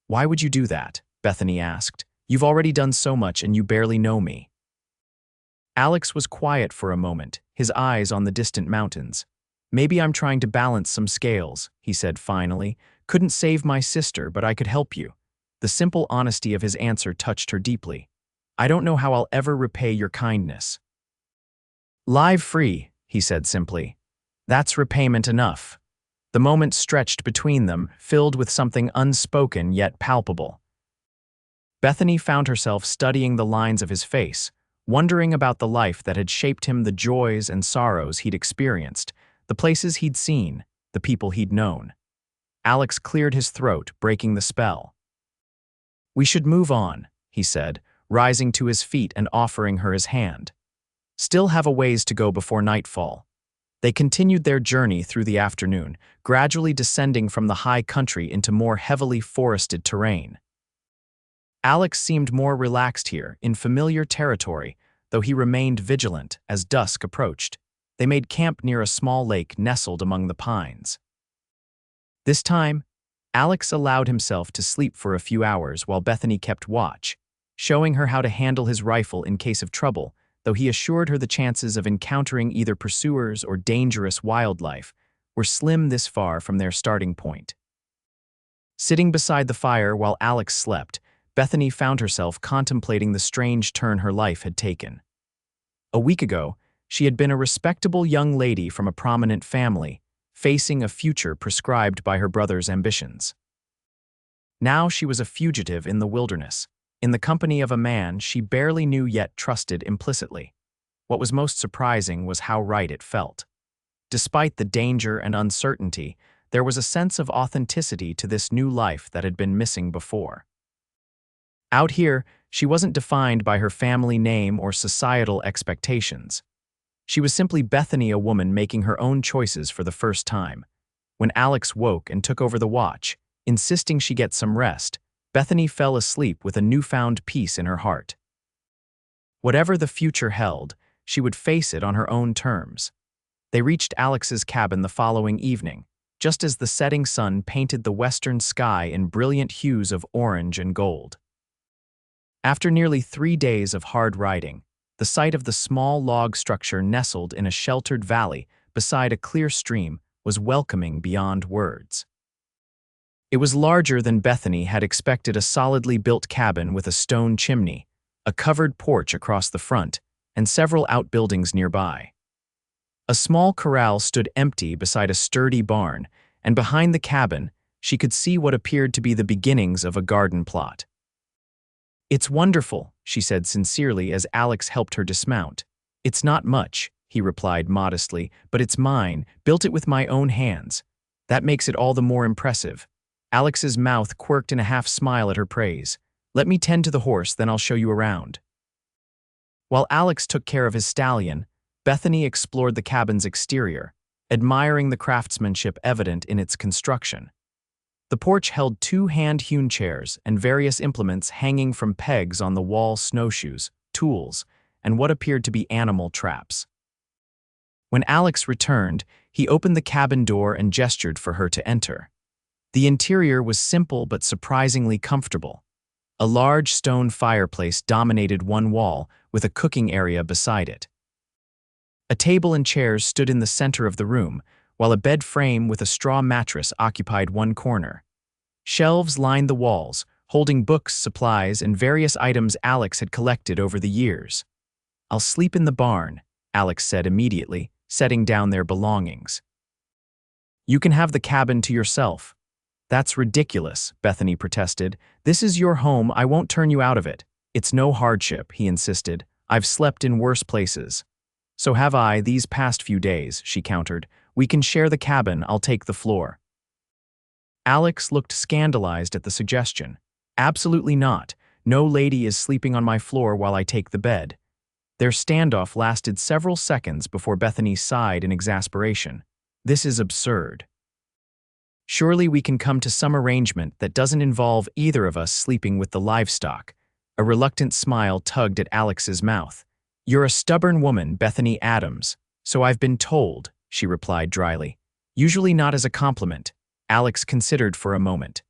Why would you do that? Bethany asked. You've already done so much and you barely know me. Alex was quiet for a moment, his eyes on the distant mountains. Maybe I'm trying to balance some scales, he said finally. Couldn't save my sister, but I could help you. The simple honesty of his answer touched her deeply. I don't know how I'll ever repay your kindness. Live free, he said simply. That's repayment enough. The moment stretched between them, filled with something unspoken yet palpable. Bethany found herself studying the lines of his face, wondering about the life that had shaped him, the joys and sorrows he'd experienced, the places he'd seen, the people he'd known. Alex cleared his throat, breaking the spell. We should move on, he said, rising to his feet and offering her his hand. Still have a ways to go before nightfall. They continued their journey through the afternoon, gradually descending from the high country into more heavily forested terrain. Alex seemed more relaxed here, in familiar territory, though he remained vigilant as dusk approached. They made camp near a small lake nestled among the pines. This time, Alex allowed himself to sleep for a few hours while Bethany kept watch, showing her how to handle his rifle in case of trouble, though he assured her the chances of encountering either pursuers or dangerous wildlife were slim this far from their starting point. Sitting beside the fire while Alex slept, Bethany found herself contemplating the strange turn her life had taken. A week ago, she had been a respectable young lady from a prominent family, facing a future prescribed by her brother's ambitions. Now she was a fugitive in the wilderness, in the company of a man she barely knew yet trusted implicitly. What was most surprising was how right it felt. Despite the danger and uncertainty, there was a sense of authenticity to this new life that had been missing before. Out here, she wasn't defined by her family name or societal expectations. She was simply Bethany, a woman making her own choices for the first time. When Alex woke and took over the watch, insisting she get some rest, Bethany fell asleep with a newfound peace in her heart. Whatever the future held, she would face it on her own terms. They reached Alex's cabin the following evening, just as the setting sun painted the western sky in brilliant hues of orange and gold. After nearly 3 days of hard riding, the sight of the small log structure nestled in a sheltered valley beside a clear stream was welcoming beyond words. It was larger than Bethany had expected, a solidly built cabin with a stone chimney, a covered porch across the front, and several outbuildings nearby. A small corral stood empty beside a sturdy barn, and behind the cabin, she could see what appeared to be the beginnings of a garden plot. "It's wonderful," she said sincerely as Alex helped her dismount. "It's not much," he replied modestly, "but it's mine, built it with my own hands. That makes it all the more impressive." Alex's mouth quirked in a half-smile at her praise. "Let me tend to the horse, then I'll show you around." While Alex took care of his stallion, Bethany explored the cabin's exterior, admiring the craftsmanship evident in its construction. The porch held 2 hand-hewn chairs and various implements hanging from pegs on the wall: snowshoes, tools, and what appeared to be animal traps. When Alex returned, he opened the cabin door and gestured for her to enter. The interior was simple but surprisingly comfortable. A large stone fireplace dominated one wall, with a cooking area beside it. A table and chairs stood in the center of the room, while a bed frame with a straw mattress occupied one corner. Shelves lined the walls, holding books, supplies, and various items Alex had collected over the years. "I'll sleep in the barn," Alex said immediately, setting down their belongings. "You can have the cabin to yourself." "That's ridiculous," Bethany protested. "This is your home, I won't turn you out of it." "It's no hardship," he insisted. "I've slept in worse places." "So have I these past few days," she countered. "We can share the cabin, I'll take the floor." Alex looked scandalized at the suggestion. "Absolutely not. No lady is sleeping on my floor while I take the bed." Their standoff lasted several seconds before Bethany sighed in exasperation. "This is absurd. Surely we can come to some arrangement that doesn't involve either of us sleeping with the livestock." A reluctant smile tugged at Alex's mouth. "You're a stubborn woman, Bethany Adams." "So I've been told," she replied dryly. "Usually not as a compliment." Alex considered for a moment.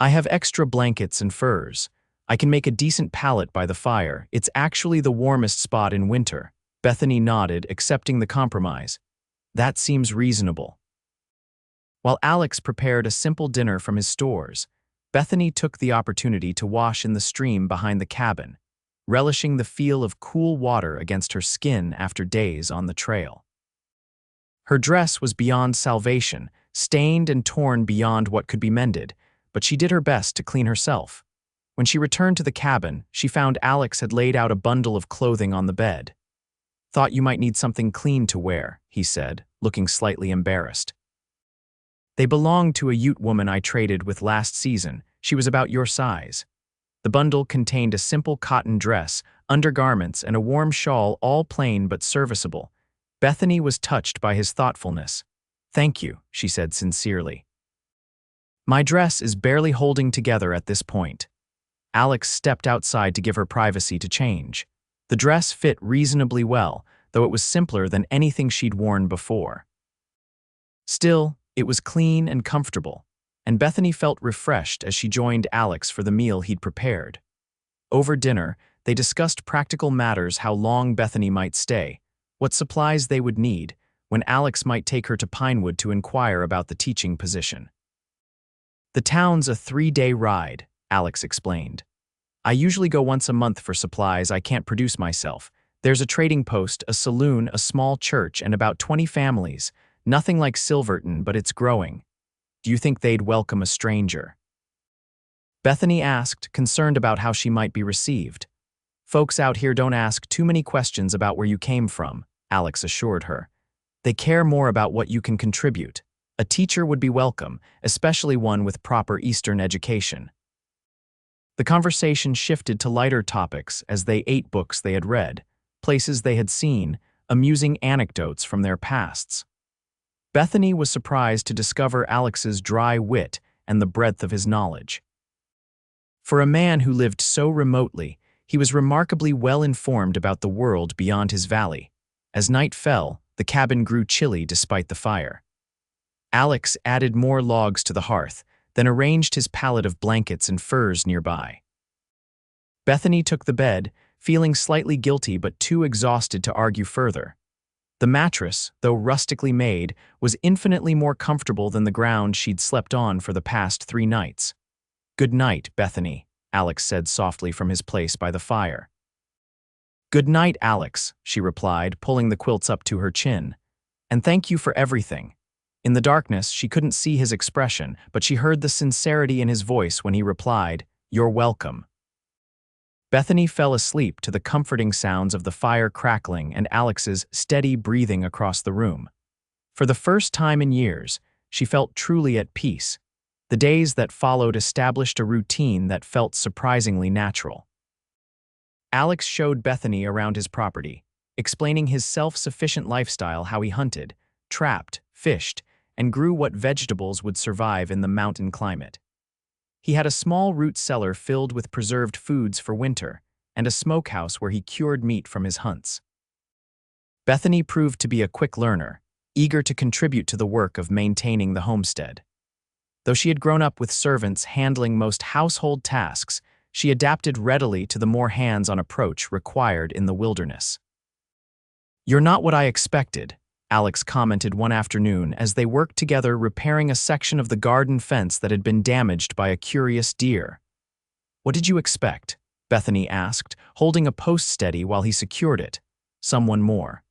"I have extra blankets and furs. I can make a decent pallet by the fire. It's actually the warmest spot in winter." Bethany nodded, accepting the compromise. "That seems reasonable." While Alex prepared a simple dinner from his stores, Bethany took the opportunity to wash in the stream behind the cabin, relishing the feel of cool water against her skin after days on the trail. Her dress was beyond salvation, stained and torn beyond what could be mended, but she did her best to clean herself. When she returned to the cabin, she found Alex had laid out a bundle of clothing on the bed. "Thought you might need something clean to wear," he said, looking slightly embarrassed. "They belonged to a Ute woman I traded with last season. She was about your size." The bundle contained a simple cotton dress, undergarments, and a warm shawl, all plain but serviceable. Bethany was touched by his thoughtfulness. "Thank you," she said sincerely. "My dress is barely holding together at this point." Alex stepped outside to give her privacy to change. The dress fit reasonably well, though it was simpler than anything she'd worn before. Still, it was clean and comfortable, and Bethany felt refreshed as she joined Alex for the meal he'd prepared. Over dinner, they discussed practical matters: how long Bethany might stay, what supplies they would need, when Alex might take her to Pinewood to inquire about the teaching position. "The town's a 3-day ride," Alex explained. "I usually go once a month for supplies I can't produce myself. There's a trading post, a saloon, a small church, and about 20 families. Nothing like Silverton, but it's growing." "Do you think they'd welcome a stranger?" Bethany asked, concerned about how she might be received. "Folks out here don't ask too many questions about where you came from," Alex assured her. "They care more about what you can contribute. A teacher would be welcome, especially one with proper Eastern education." The conversation shifted to lighter topics as they ate books they had read, places they had seen, amusing anecdotes from their pasts. Bethany was surprised to discover Alex's dry wit and the breadth of his knowledge. For a man who lived so remotely, He was remarkably well informed about the world beyond his valley. As night fell, the cabin grew chilly despite the fire. Alex added more logs to the hearth, then arranged his pallet of blankets and furs nearby. Bethany took the bed, feeling slightly guilty but too exhausted to argue further. The mattress, though rustically made, was infinitely more comfortable than the ground she'd slept on for the past 3 nights. "Good night, Bethany," Alex said softly from his place by the fire. "Good night, Alex," she replied, pulling the quilts up to her chin. "And thank you for everything." In the darkness, she couldn't see his expression, but she heard the sincerity in his voice when he replied, "You're welcome." Bethany fell asleep to the comforting sounds of the fire crackling and Alex's steady breathing across the room. For the first time in years, she felt truly at peace. The days that followed established a routine that felt surprisingly natural. Alex showed Bethany around his property, explaining his self-sufficient lifestyle, how he hunted, trapped, fished, and grew what vegetables would survive in the mountain climate. He had a small root cellar filled with preserved foods for winter, and a smokehouse where he cured meat from his hunts. Bethany proved to be a quick learner, eager to contribute to the work of maintaining the homestead. Though she had grown up with servants handling most household tasks, she adapted readily to the more hands-on approach required in the wilderness. "You're not what I expected," Alex commented one afternoon as they worked together repairing a section of the garden fence that had been damaged by a curious deer. "What did you expect?" Bethany asked, holding a post steady while he secured it. "Someone more."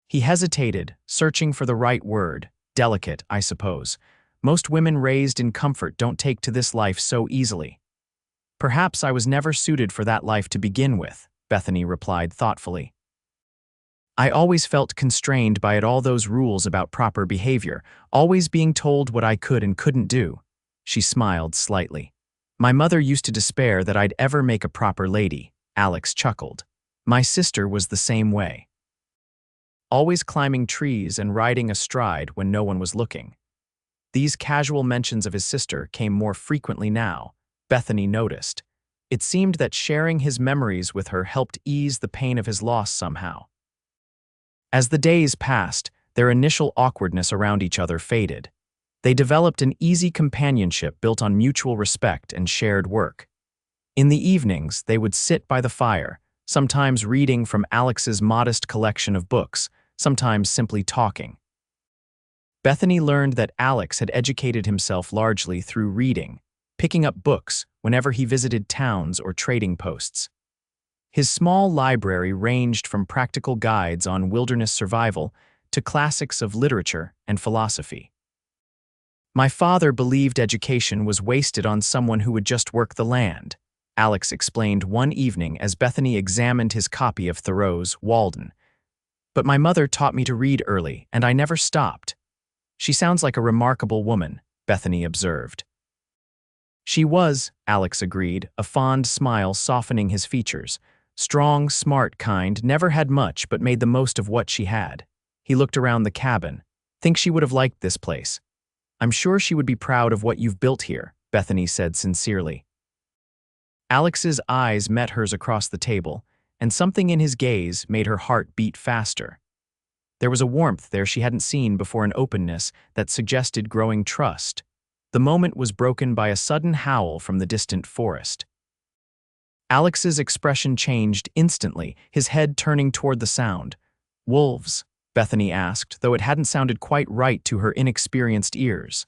He hesitated, searching for the right word. "Delicate, I suppose. Most women raised in comfort don't take to this life so easily." "Perhaps I was never suited for that life to begin with," Bethany replied thoughtfully. "I always felt constrained by all those rules about proper behavior, always being told what I could and couldn't do." She smiled slightly. "My mother used to despair that I'd ever make a proper lady," Alex chuckled. "My sister was the same way. Always climbing trees and riding astride when no one was looking." These casual mentions of his sister came more frequently now, Bethany noticed. It seemed that sharing his memories with her helped ease the pain of his loss somehow. As the days passed, their initial awkwardness around each other faded. They developed an easy companionship built on mutual respect and shared work. In the evenings, they would sit by the fire, sometimes reading from Alex's modest collection of books, sometimes simply talking. Bethany learned that Alex had educated himself largely through reading, picking up books whenever he visited towns or trading posts. His small library ranged from practical guides on wilderness survival to classics of literature and philosophy. "My father believed education was wasted on someone who would just work the land," Alex explained one evening as Bethany examined his copy of Thoreau's Walden. "But my mother taught me to read early, and I never stopped." "She sounds like a remarkable woman," Bethany observed. "She was," Alex agreed, a fond smile softening his features. "Strong, smart kind, never had much but made the most of what she had." He looked around the cabin. "Think she would have liked this place." "I'm sure she would be proud of what you've built here," Bethany said sincerely. Alex's eyes met hers across the table, and something in his gaze made her heart beat faster. There was a warmth there she hadn't seen before, an openness that suggested growing trust. The moment was broken by a sudden howl from the distant forest. Alex's expression changed instantly, his head turning toward the sound. "Wolves?" Bethany asked, though it hadn't sounded quite right to her inexperienced ears.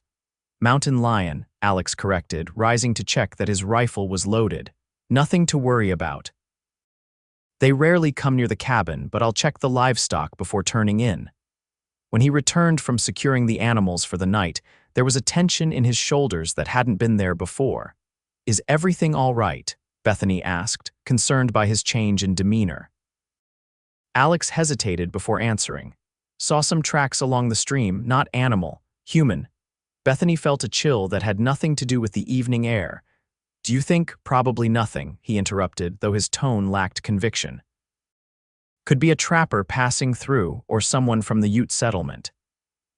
"Mountain lion," Alex corrected, rising to check that his rifle was loaded. "Nothing to worry about. They rarely come near the cabin, but I'll check the livestock before turning in." When he returned from securing the animals for the night, there was a tension in his shoulders that hadn't been there before. "Is everything all right?" Bethany asked, concerned by his change in demeanor. Alex hesitated before answering. "Saw some tracks along the stream, not animal, human." Bethany felt a chill that had nothing to do with the evening air. "Do you think?" "Probably nothing," he interrupted, though his tone lacked conviction. "Could be a trapper passing through or someone from the Ute settlement."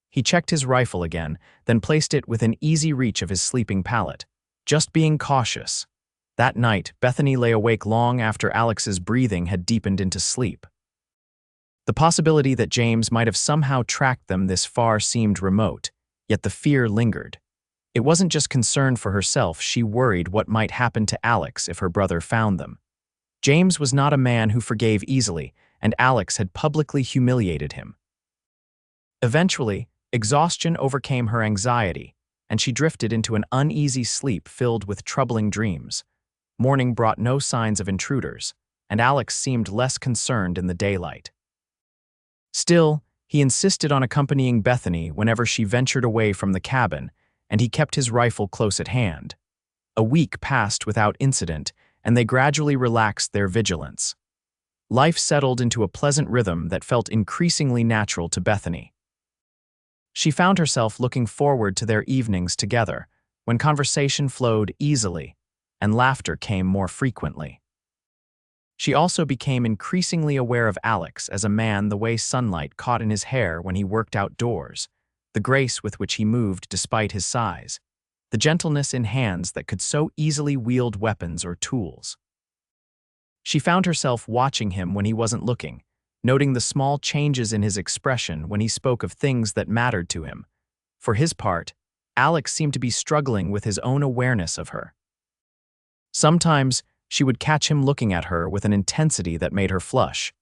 He checked his rifle again, then placed it within easy reach of his sleeping pallet. "Just being cautious." That night, Bethany lay awake long after Alex's breathing had deepened into sleep. The possibility that James might have somehow tracked them this far seemed remote, yet the fear lingered. It wasn't just concern for herself, she worried what might happen to Alex if her brother found them. James was not a man who forgave easily, and Alex had publicly humiliated him. Eventually, exhaustion overcame her anxiety, and she drifted into an uneasy sleep filled with troubling dreams. Morning brought no signs of intruders, and Alex seemed less concerned in the daylight. Still, he insisted on accompanying Bethany whenever she ventured away from the cabin, and he kept his rifle close at hand. A week passed without incident, and they gradually relaxed their vigilance. Life settled into a pleasant rhythm that felt increasingly natural to Bethany. She found herself looking forward to their evenings together, when conversation flowed easily and laughter came more frequently. She also became increasingly aware of Alex as a man, the way sunlight caught in his hair when he worked outdoors, the grace with which he moved despite his size, the gentleness in hands that could so easily wield weapons or tools. She found herself watching him when he wasn't looking, noting the small changes in his expression when he spoke of things that mattered to him. For his part, Alex seemed to be struggling with his own awareness of her. Sometimes, she would catch him looking at her with an intensity that made her flush,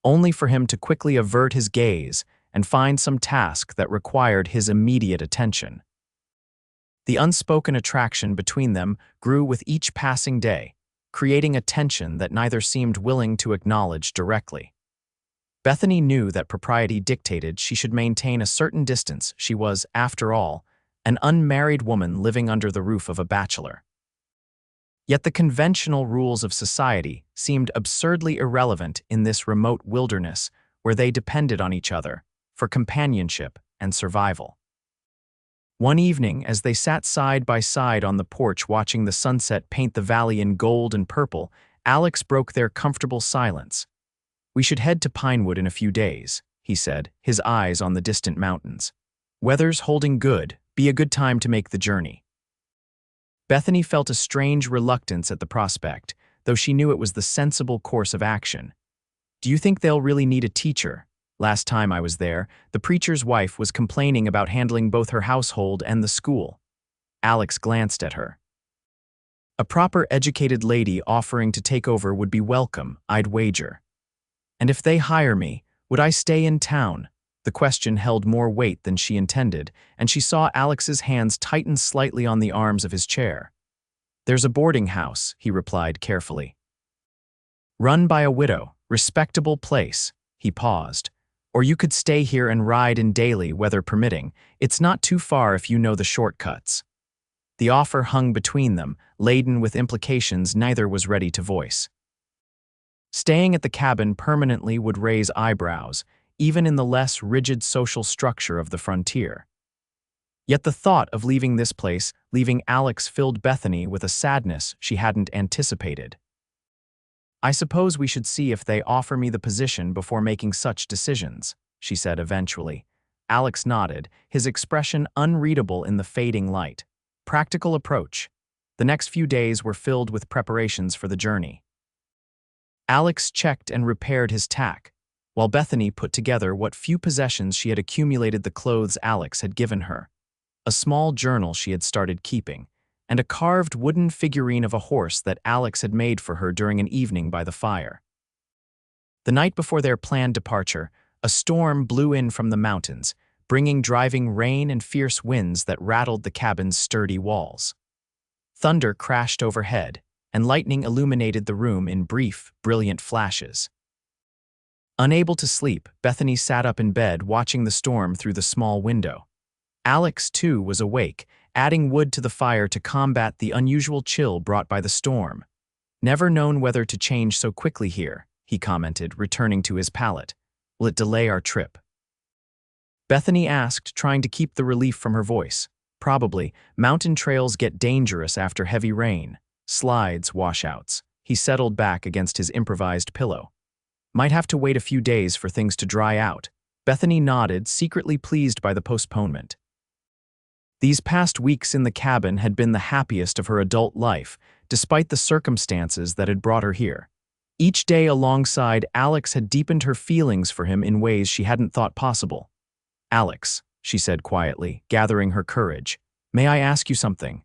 only for him to quickly avert his gaze and find some task that required his immediate attention. The unspoken attraction between them grew with each passing day, creating a tension that neither seemed willing to acknowledge directly. Bethany knew that propriety dictated she should maintain a certain distance. She was, after all, an unmarried woman living under the roof of a bachelor. Yet the conventional rules of society seemed absurdly irrelevant in this remote wilderness where they depended on each other for companionship and survival. One evening, as they sat side by side on the porch watching the sunset paint the valley in gold and purple, Alex broke their comfortable silence. "We should head to Pinewood in a few days," he said, his eyes on the distant mountains. "Weather's holding good, be a good time to make the journey." Bethany felt a strange reluctance at the prospect, though she knew it was the sensible course of action. "Do you think they'll really need a teacher? Last time I was there, the preacher's wife was complaining about handling both her household and the school." Alex glanced at her. "A proper educated lady offering to take over would be welcome, I'd wager. And if they hire me, would I stay in town?" The question held more weight than she intended, and she saw Alex's hands tighten slightly on the arms of his chair. "There's a boarding house," he replied carefully. "Run by a widow, respectable place." He paused. "Or you could stay here and ride in daily, weather permitting. It's not too far if you know the shortcuts." The offer hung between them, laden with implications neither was ready to voice. Staying at the cabin permanently would raise eyebrows, even in the less rigid social structure of the frontier. Yet the thought of leaving this place, leaving Alex, filled Bethany with a sadness she hadn't anticipated. "I suppose we should see if they offer me the position before making such decisions," she said eventually. Alex nodded, his expression unreadable in the fading light. Practical approach. The next few days were filled with preparations for the journey. Alex checked and repaired his tack, while Bethany put together what few possessions she had accumulated: the clothes Alex had given her, a small journal she had started keeping, and a carved wooden figurine of a horse that Alex had made for her during an evening by the fire. The night before their planned departure, a storm blew in from the mountains, bringing driving rain and fierce winds that rattled the cabin's sturdy walls. Thunder crashed overhead, and lightning illuminated the room in brief, brilliant flashes. Unable to sleep, Bethany sat up in bed watching the storm through the small window. Alex, too, was awake, adding wood to the fire to combat the unusual chill brought by the storm. "Never known weather to change so quickly here," he commented, returning to his pallet. "Will it delay our trip?" Bethany asked, trying to keep the relief from her voice. "Probably. Mountain trails get dangerous after heavy rain. Slides, washouts." He settled back against his improvised pillow. "Might have to wait a few days for things to dry out." Bethany nodded, secretly pleased by the postponement. These past weeks in the cabin had been the happiest of her adult life, despite the circumstances that had brought her here. Each day alongside Alex had deepened her feelings for him in ways she hadn't thought possible. "Alex," she said quietly, gathering her courage, "may I ask you something?"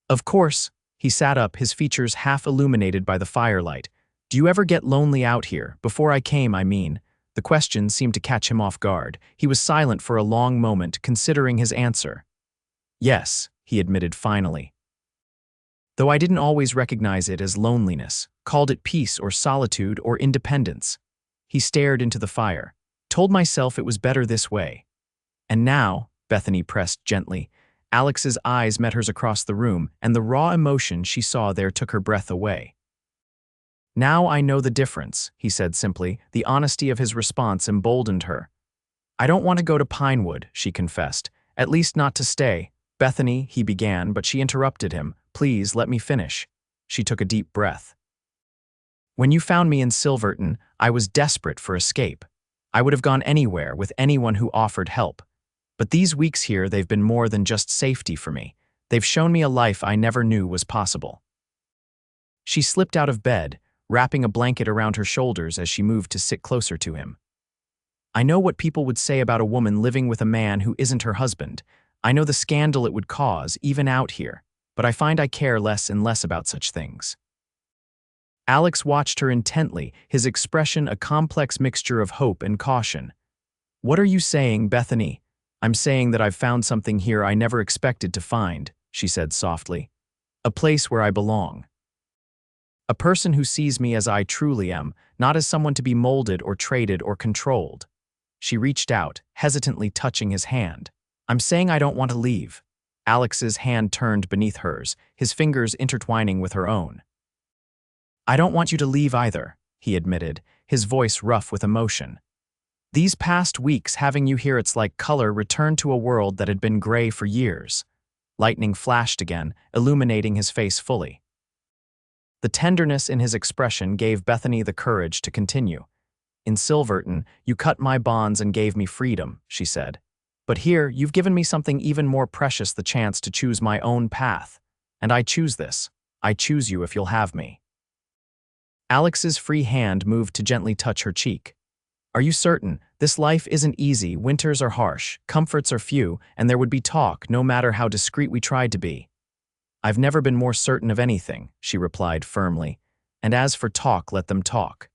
"Of course." He sat up, his features half illuminated by the firelight. "Do you ever get lonely out here? Before I came, I mean." The question seemed to catch him off guard. He was silent for a long moment, considering his answer. "Yes," he admitted finally. "Though I didn't always recognize it as loneliness, called it peace or solitude or independence." He stared into the fire. "Told myself it was better this way." "And now," Bethany pressed gently, Alex's eyes met hers across the room, and the raw emotion she saw there took her breath away. "Now I know the difference," he said simply. The honesty of his response emboldened her. "I don't want to go to Pinewood," she confessed. "At least not to stay." "Bethany," he began, but she interrupted him. "Please, let me finish." She took a deep breath. "When you found me in Silverton, I was desperate for escape. I would have gone anywhere with anyone who offered help. But these weeks here, they've been more than just safety for me. They've shown me a life I never knew was possible." She slipped out of bed, wrapping a blanket around her shoulders as she moved to sit closer to him. "I know what people would say about a woman living with a man who isn't her husband. I know the scandal it would cause, even out here, but I find I care less and less about such things." Alex watched her intently, his expression a complex mixture of hope and caution. "What are you saying, Bethany?" "I'm saying that I've found something here I never expected to find," she said softly. "A place where I belong. A person who sees me as I truly am, not as someone to be molded or traded or controlled." She reached out, hesitantly touching his hand. "I'm saying I don't want to leave." Alex's hand turned beneath hers, his fingers intertwining with her own. "I don't want you to leave either," he admitted, his voice rough with emotion. "These past weeks having you here, it's like color returned to a world that had been gray for years." Lightning flashed again, illuminating his face fully. The tenderness in his expression gave Bethany the courage to continue. "In Silverton, you cut my bonds and gave me freedom," she said. "But here, you've given me something even more precious, the chance to choose my own path. And I choose this. I choose you if you'll have me." Alex's free hand moved to gently touch her cheek. "Are you certain? This life isn't easy, winters are harsh, comforts are few, and there would be talk, no matter how discreet we tried to be." "I've never been more certain of anything," she replied firmly. "And as for talk, let them talk.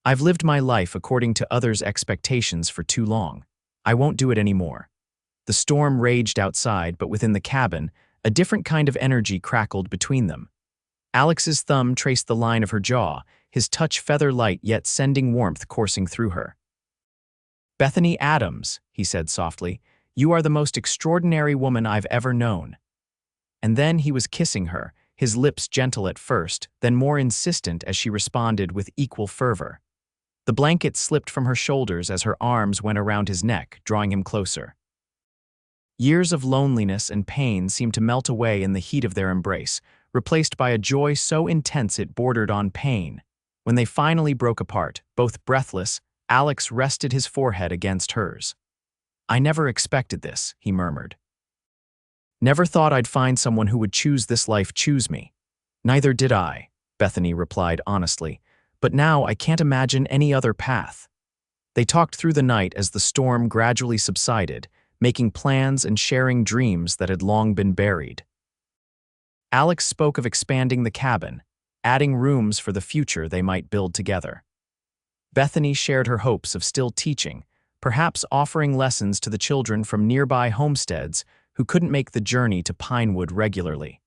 I've lived my life according to others' expectations for too long. I won't do it anymore." The storm raged outside, but within the cabin, a different kind of energy crackled between them. Alex's thumb traced the line of her jaw, his touch feather-light yet sending warmth coursing through her. "Bethany Adams," he said softly, "you are the most extraordinary woman I've ever known." And then he was kissing her, his lips gentle at first, then more insistent as she responded with equal fervor. The blanket slipped from her shoulders as her arms went around his neck, drawing him closer. Years of loneliness and pain seemed to melt away in the heat of their embrace, replaced by a joy so intense it bordered on pain. When they finally broke apart, both breathless, Alex rested his forehead against hers. "I never expected this," he murmured. "Never thought I'd find someone who would choose this life, choose me." "Neither did I," Bethany replied honestly, "but now I can't imagine any other path." They talked through the night as the storm gradually subsided, making plans and sharing dreams that had long been buried. Alex spoke of expanding the cabin, adding rooms for the future they might build together. Bethany shared her hopes of still teaching, perhaps offering lessons to the children from nearby homesteads who couldn't make the journey to Pinewood regularly.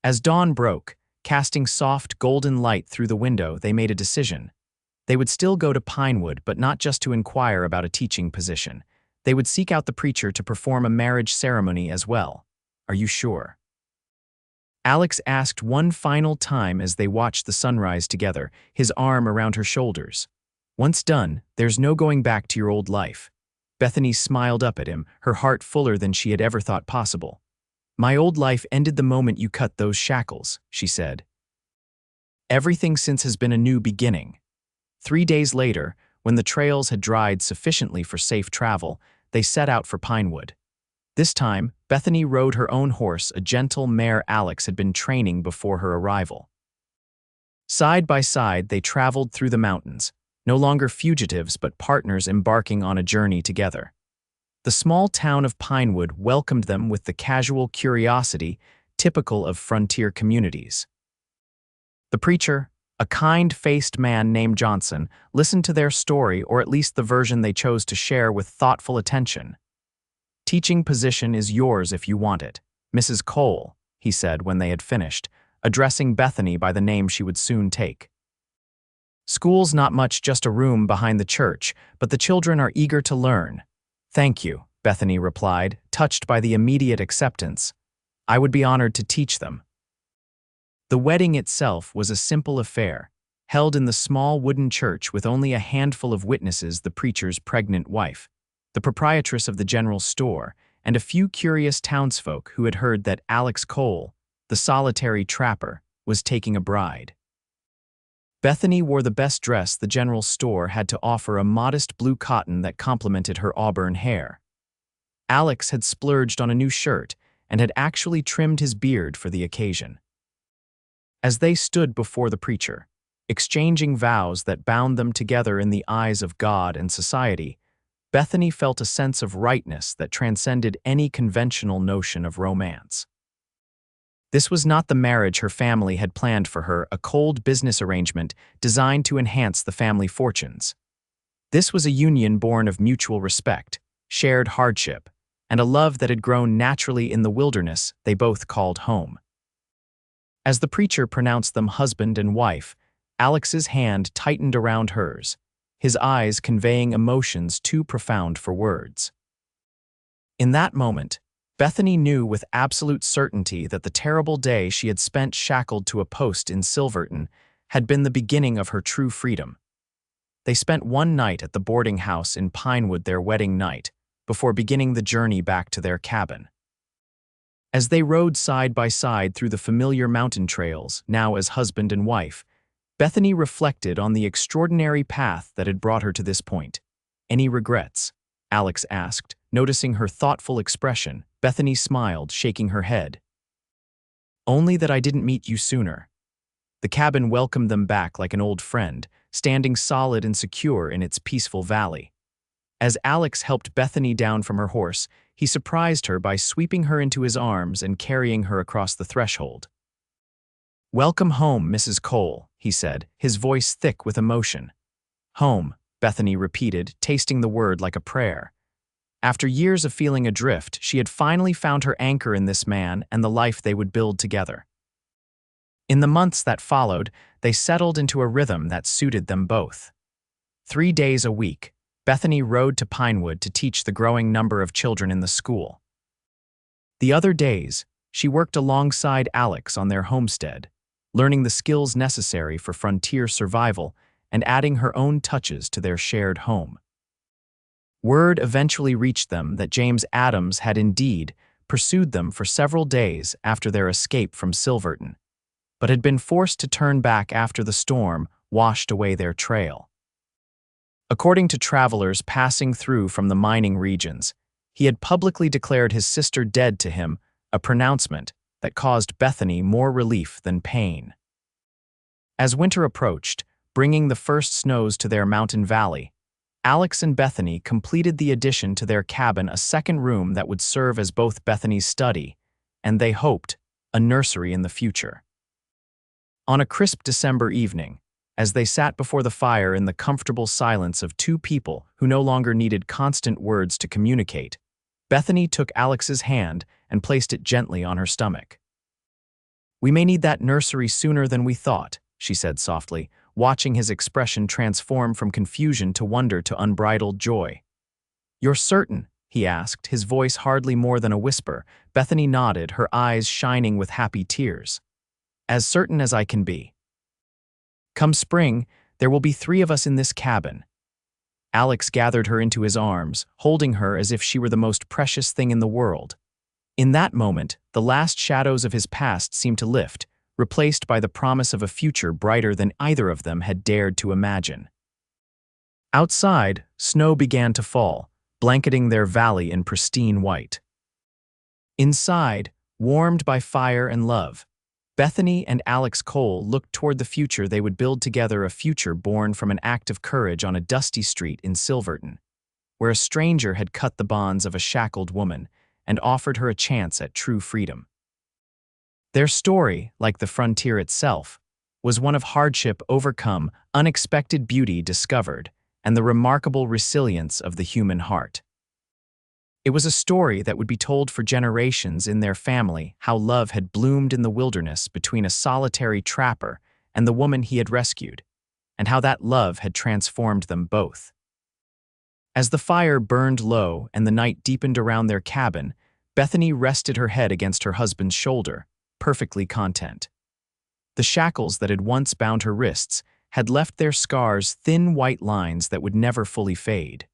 As dawn broke, casting soft golden light through the window, they made a decision. They would still go to Pinewood, but not just to inquire about a teaching position. They would seek out the preacher to perform a marriage ceremony as well. "Are you sure?" Alex asked one final time as they watched the sunrise together, his arm around her shoulders. "Once done, there's no going back to your old life." Bethany smiled up at him, her heart fuller than she had ever thought possible. "My old life ended the moment you cut those shackles," she said. "Everything since has been a new beginning." 3 days later, when the trails had dried sufficiently for safe travel, they set out for Pinewood. This time, Bethany rode her own horse, a gentle mare Alex had been training before her arrival. Side by side, they traveled through the mountains, no longer fugitives but partners embarking on a journey together. The small town of Pinewood welcomed them with the casual curiosity typical of frontier communities. The preacher, a kind-faced man named Johnson, listened to their story, or at least the version they chose to share, with thoughtful attention. "Teaching position is yours if you want it, Mrs. Cole," he said when they had finished, addressing Bethany by the name she would soon take. "School's not much, just a room behind the church, but the children are eager to learn." "Thank you," Bethany replied, touched by the immediate acceptance. "I would be honored to teach them." The wedding itself was a simple affair, held in the small wooden church with only a handful of witnesses: the preacher's pregnant wife, the proprietress of the general store, and a few curious townsfolk who had heard that Alex Cole, the solitary trapper, was taking a bride. Bethany wore the best dress the general store had to offer, a modest blue cotton that complemented her auburn hair. Alex had splurged on a new shirt and had actually trimmed his beard for the occasion. As they stood before the preacher, exchanging vows that bound them together in the eyes of God and society, Bethany felt a sense of rightness that transcended any conventional notion of romance. This was not the marriage her family had planned for her, a cold business arrangement designed to enhance the family fortunes. This was a union born of mutual respect, shared hardship, and a love that had grown naturally in the wilderness they both called home. As the preacher pronounced them husband and wife, Alex's hand tightened around hers, his eyes conveying emotions too profound for words. In that moment, Bethany knew with absolute certainty that the terrible day she had spent shackled to a post in Silverton had been the beginning of her true freedom. They spent one night at the boarding house in Pinewood, their wedding night, before beginning the journey back to their cabin. As they rode side by side through the familiar mountain trails, now as husband and wife, Bethany reflected on the extraordinary path that had brought her to this point. "Any regrets?" Alex asked. Noticing her thoughtful expression, Bethany smiled, shaking her head. "Only that I didn't meet you sooner." The cabin welcomed them back like an old friend, standing solid and secure in its peaceful valley. As Alex helped Bethany down from her horse, he surprised her by sweeping her into his arms and carrying her across the threshold. "Welcome home, Mrs. Cole," he said, his voice thick with emotion. "Home," Bethany repeated, tasting the word like a prayer. After years of feeling adrift, she had finally found her anchor in this man and the life they would build together. In the months that followed, they settled into a rhythm that suited them both. 3 days a week, Bethany rode to Pinewood to teach the growing number of children in the school. The other days, she worked alongside Alex on their homestead, learning the skills necessary for frontier survival and adding her own touches to their shared home. Word eventually reached them that James Adams had indeed pursued them for several days after their escape from Silverton, but had been forced to turn back after the storm washed away their trail. According to travelers passing through from the mining regions, he had publicly declared his sister dead to him, a pronouncement that caused Bethany more relief than pain. As winter approached, bringing the first snows to their mountain valley, Alex and Bethany completed the addition to their cabin, a second room that would serve as both Bethany's study and, they hoped, a nursery in the future. On a crisp December evening, as they sat before the fire in the comfortable silence of two people who no longer needed constant words to communicate, Bethany took Alex's hand and placed it gently on her stomach. "We may need that nursery sooner than we thought," she said softly, watching his expression transform from confusion to wonder to unbridled joy. "You're certain?" he asked, his voice hardly more than a whisper. Bethany nodded, her eyes shining with happy tears. "As certain as I can be. Come spring, there will be 3 of us in this cabin." Alex gathered her into his arms, holding her as if she were the most precious thing in the world. In that moment, the last shadows of his past seemed to lift, replaced by the promise of a future brighter than either of them had dared to imagine. Outside, snow began to fall, blanketing their valley in pristine white. Inside, warmed by fire and love, Bethany and Alex Cole looked toward the future they would build together, a future born from an act of courage on a dusty street in Silverton, where a stranger had cut the bonds of a shackled woman and offered her a chance at true freedom. Their story, like the frontier itself, was one of hardship overcome, unexpected beauty discovered, and the remarkable resilience of the human heart. It was a story that would be told for generations in their family, how love had bloomed in the wilderness between a solitary trapper and the woman he had rescued, and how that love had transformed them both. As the fire burned low and the night deepened around their cabin, Bethany rested her head against her husband's shoulder, perfectly content. The shackles that had once bound her wrists had left their scars thin white lines that would never fully fade.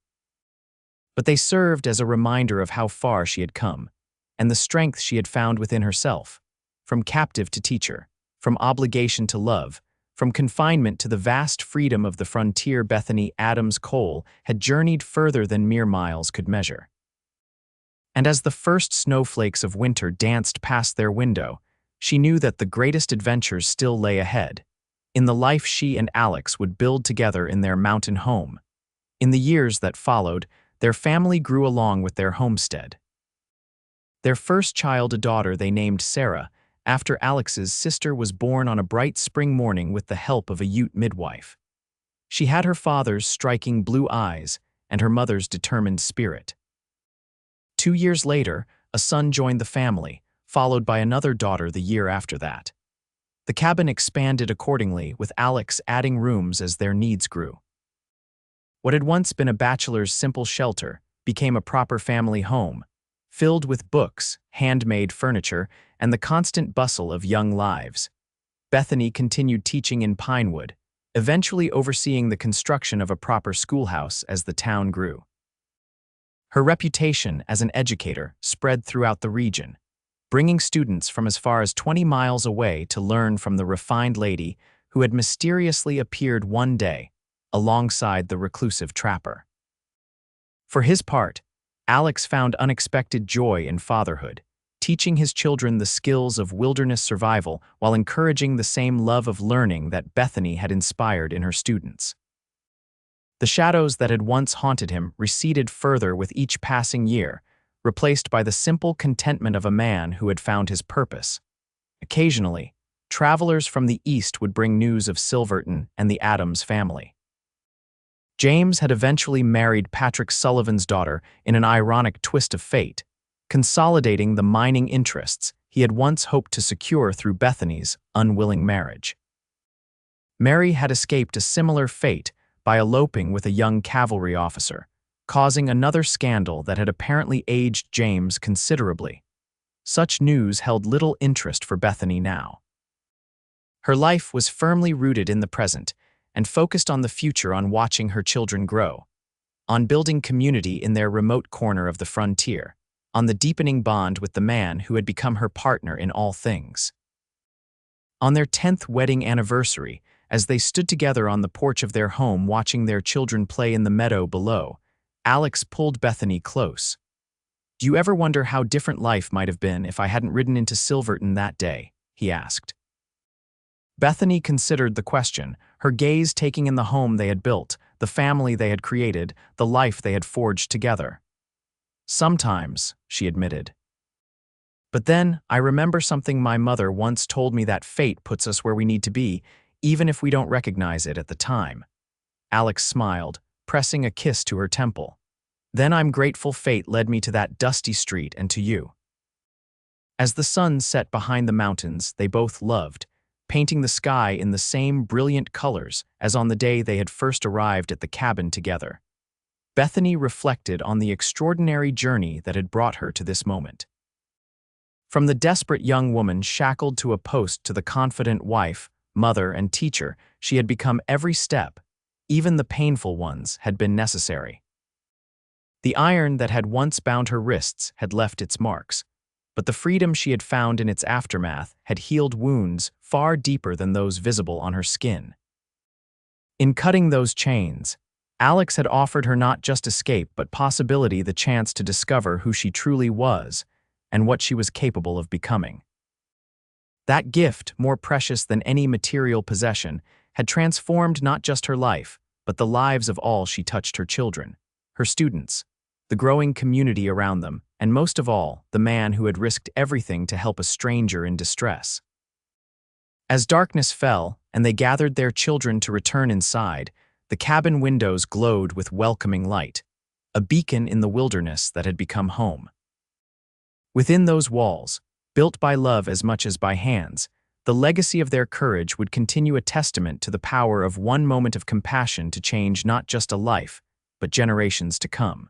But they served as a reminder of how far she had come, and the strength she had found within herself, from captive to teacher, from obligation to love, from confinement to the vast freedom of the frontier. Bethany Adams Cole had journeyed further than mere miles could measure. And as the first snowflakes of winter danced past their window, she knew that the greatest adventures still lay ahead, in the life she and Alex would build together in their mountain home. In the years that followed, their family grew along with their homestead. Their first child, a daughter they named Sarah, after Alex's sister was born on a bright spring morning with the help of a Ute midwife. She had her father's striking blue eyes and her mother's determined spirit. 2 years later, a son joined the family, followed by another daughter the year after that. The cabin expanded accordingly, with Alex adding rooms as their needs grew. What had once been a bachelor's simple shelter became a proper family home, filled with books, handmade furniture, and the constant bustle of young lives. Bethany continued teaching in Pinewood, eventually overseeing the construction of a proper schoolhouse as the town grew. Her reputation as an educator spread throughout the region, bringing students from as far as 20 miles away to learn from the refined lady who had mysteriously appeared one day alongside the reclusive trapper. For his part, Alex found unexpected joy in fatherhood, teaching his children the skills of wilderness survival while encouraging the same love of learning that Bethany had inspired in her students. The shadows that had once haunted him receded further with each passing year, replaced by the simple contentment of a man who had found his purpose. Occasionally, travelers from the east would bring news of Silverton and the Adams family. James had eventually married Patrick Sullivan's daughter in an ironic twist of fate, consolidating the mining interests he had once hoped to secure through Bethany's unwilling marriage. Mary had escaped a similar fate by eloping with a young cavalry officer, causing another scandal that had apparently aged James considerably. Such news held little interest for Bethany now. Her life was firmly rooted in the present and focused on the future, on watching her children grow, on building community in their remote corner of the frontier, on the deepening bond with the man who had become her partner in all things. On their 10th wedding anniversary, as they stood together on the porch of their home watching their children play in the meadow below, Alex pulled Bethany close. "Do you ever wonder how different life might have been if I hadn't ridden into Silverton that day?" he asked. Bethany considered the question, her gaze taking in the home they had built, the family they had created, the life they had forged together. "Sometimes," she admitted. "But then I remember something my mother once told me, that fate puts us where we need to be, even if we don't recognize it at the time." Alex smiled, pressing a kiss to her temple. "Then I'm grateful fate led me to that dusty street and to you." As the sun set behind the mountains they both loved, painting the sky in the same brilliant colors as on the day they had first arrived at the cabin together, Bethany reflected on the extraordinary journey that had brought her to this moment. From the desperate young woman shackled to a post to the confident wife, mother, and teacher she had become, every step, even the painful ones, had been necessary. The iron that had once bound her wrists had left its marks, but the freedom she had found in its aftermath had healed wounds far deeper than those visible on her skin. In cutting those chains, Alex had offered her not just escape but possibility, the chance to discover who she truly was, and what she was capable of becoming. That gift, more precious than any material possession, had transformed not just her life, but the lives of all she touched: her children, her students, the growing community around them, and most of all, the man who had risked everything to help a stranger in distress. As darkness fell, and they gathered their children to return inside, the cabin windows glowed with welcoming light, a beacon in the wilderness that had become home. Within those walls, built by love as much as by hands, the legacy of their courage would continue, a testament to the power of one moment of compassion to change not just a life, but generations to come.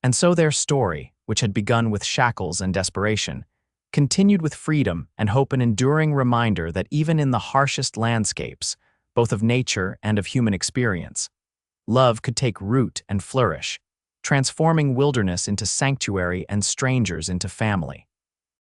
And so their story, which had begun with shackles and desperation, continued with freedom and hope, an enduring reminder that even in the harshest landscapes, both of nature and of human experience, love could take root and flourish, transforming wilderness into sanctuary and strangers into family.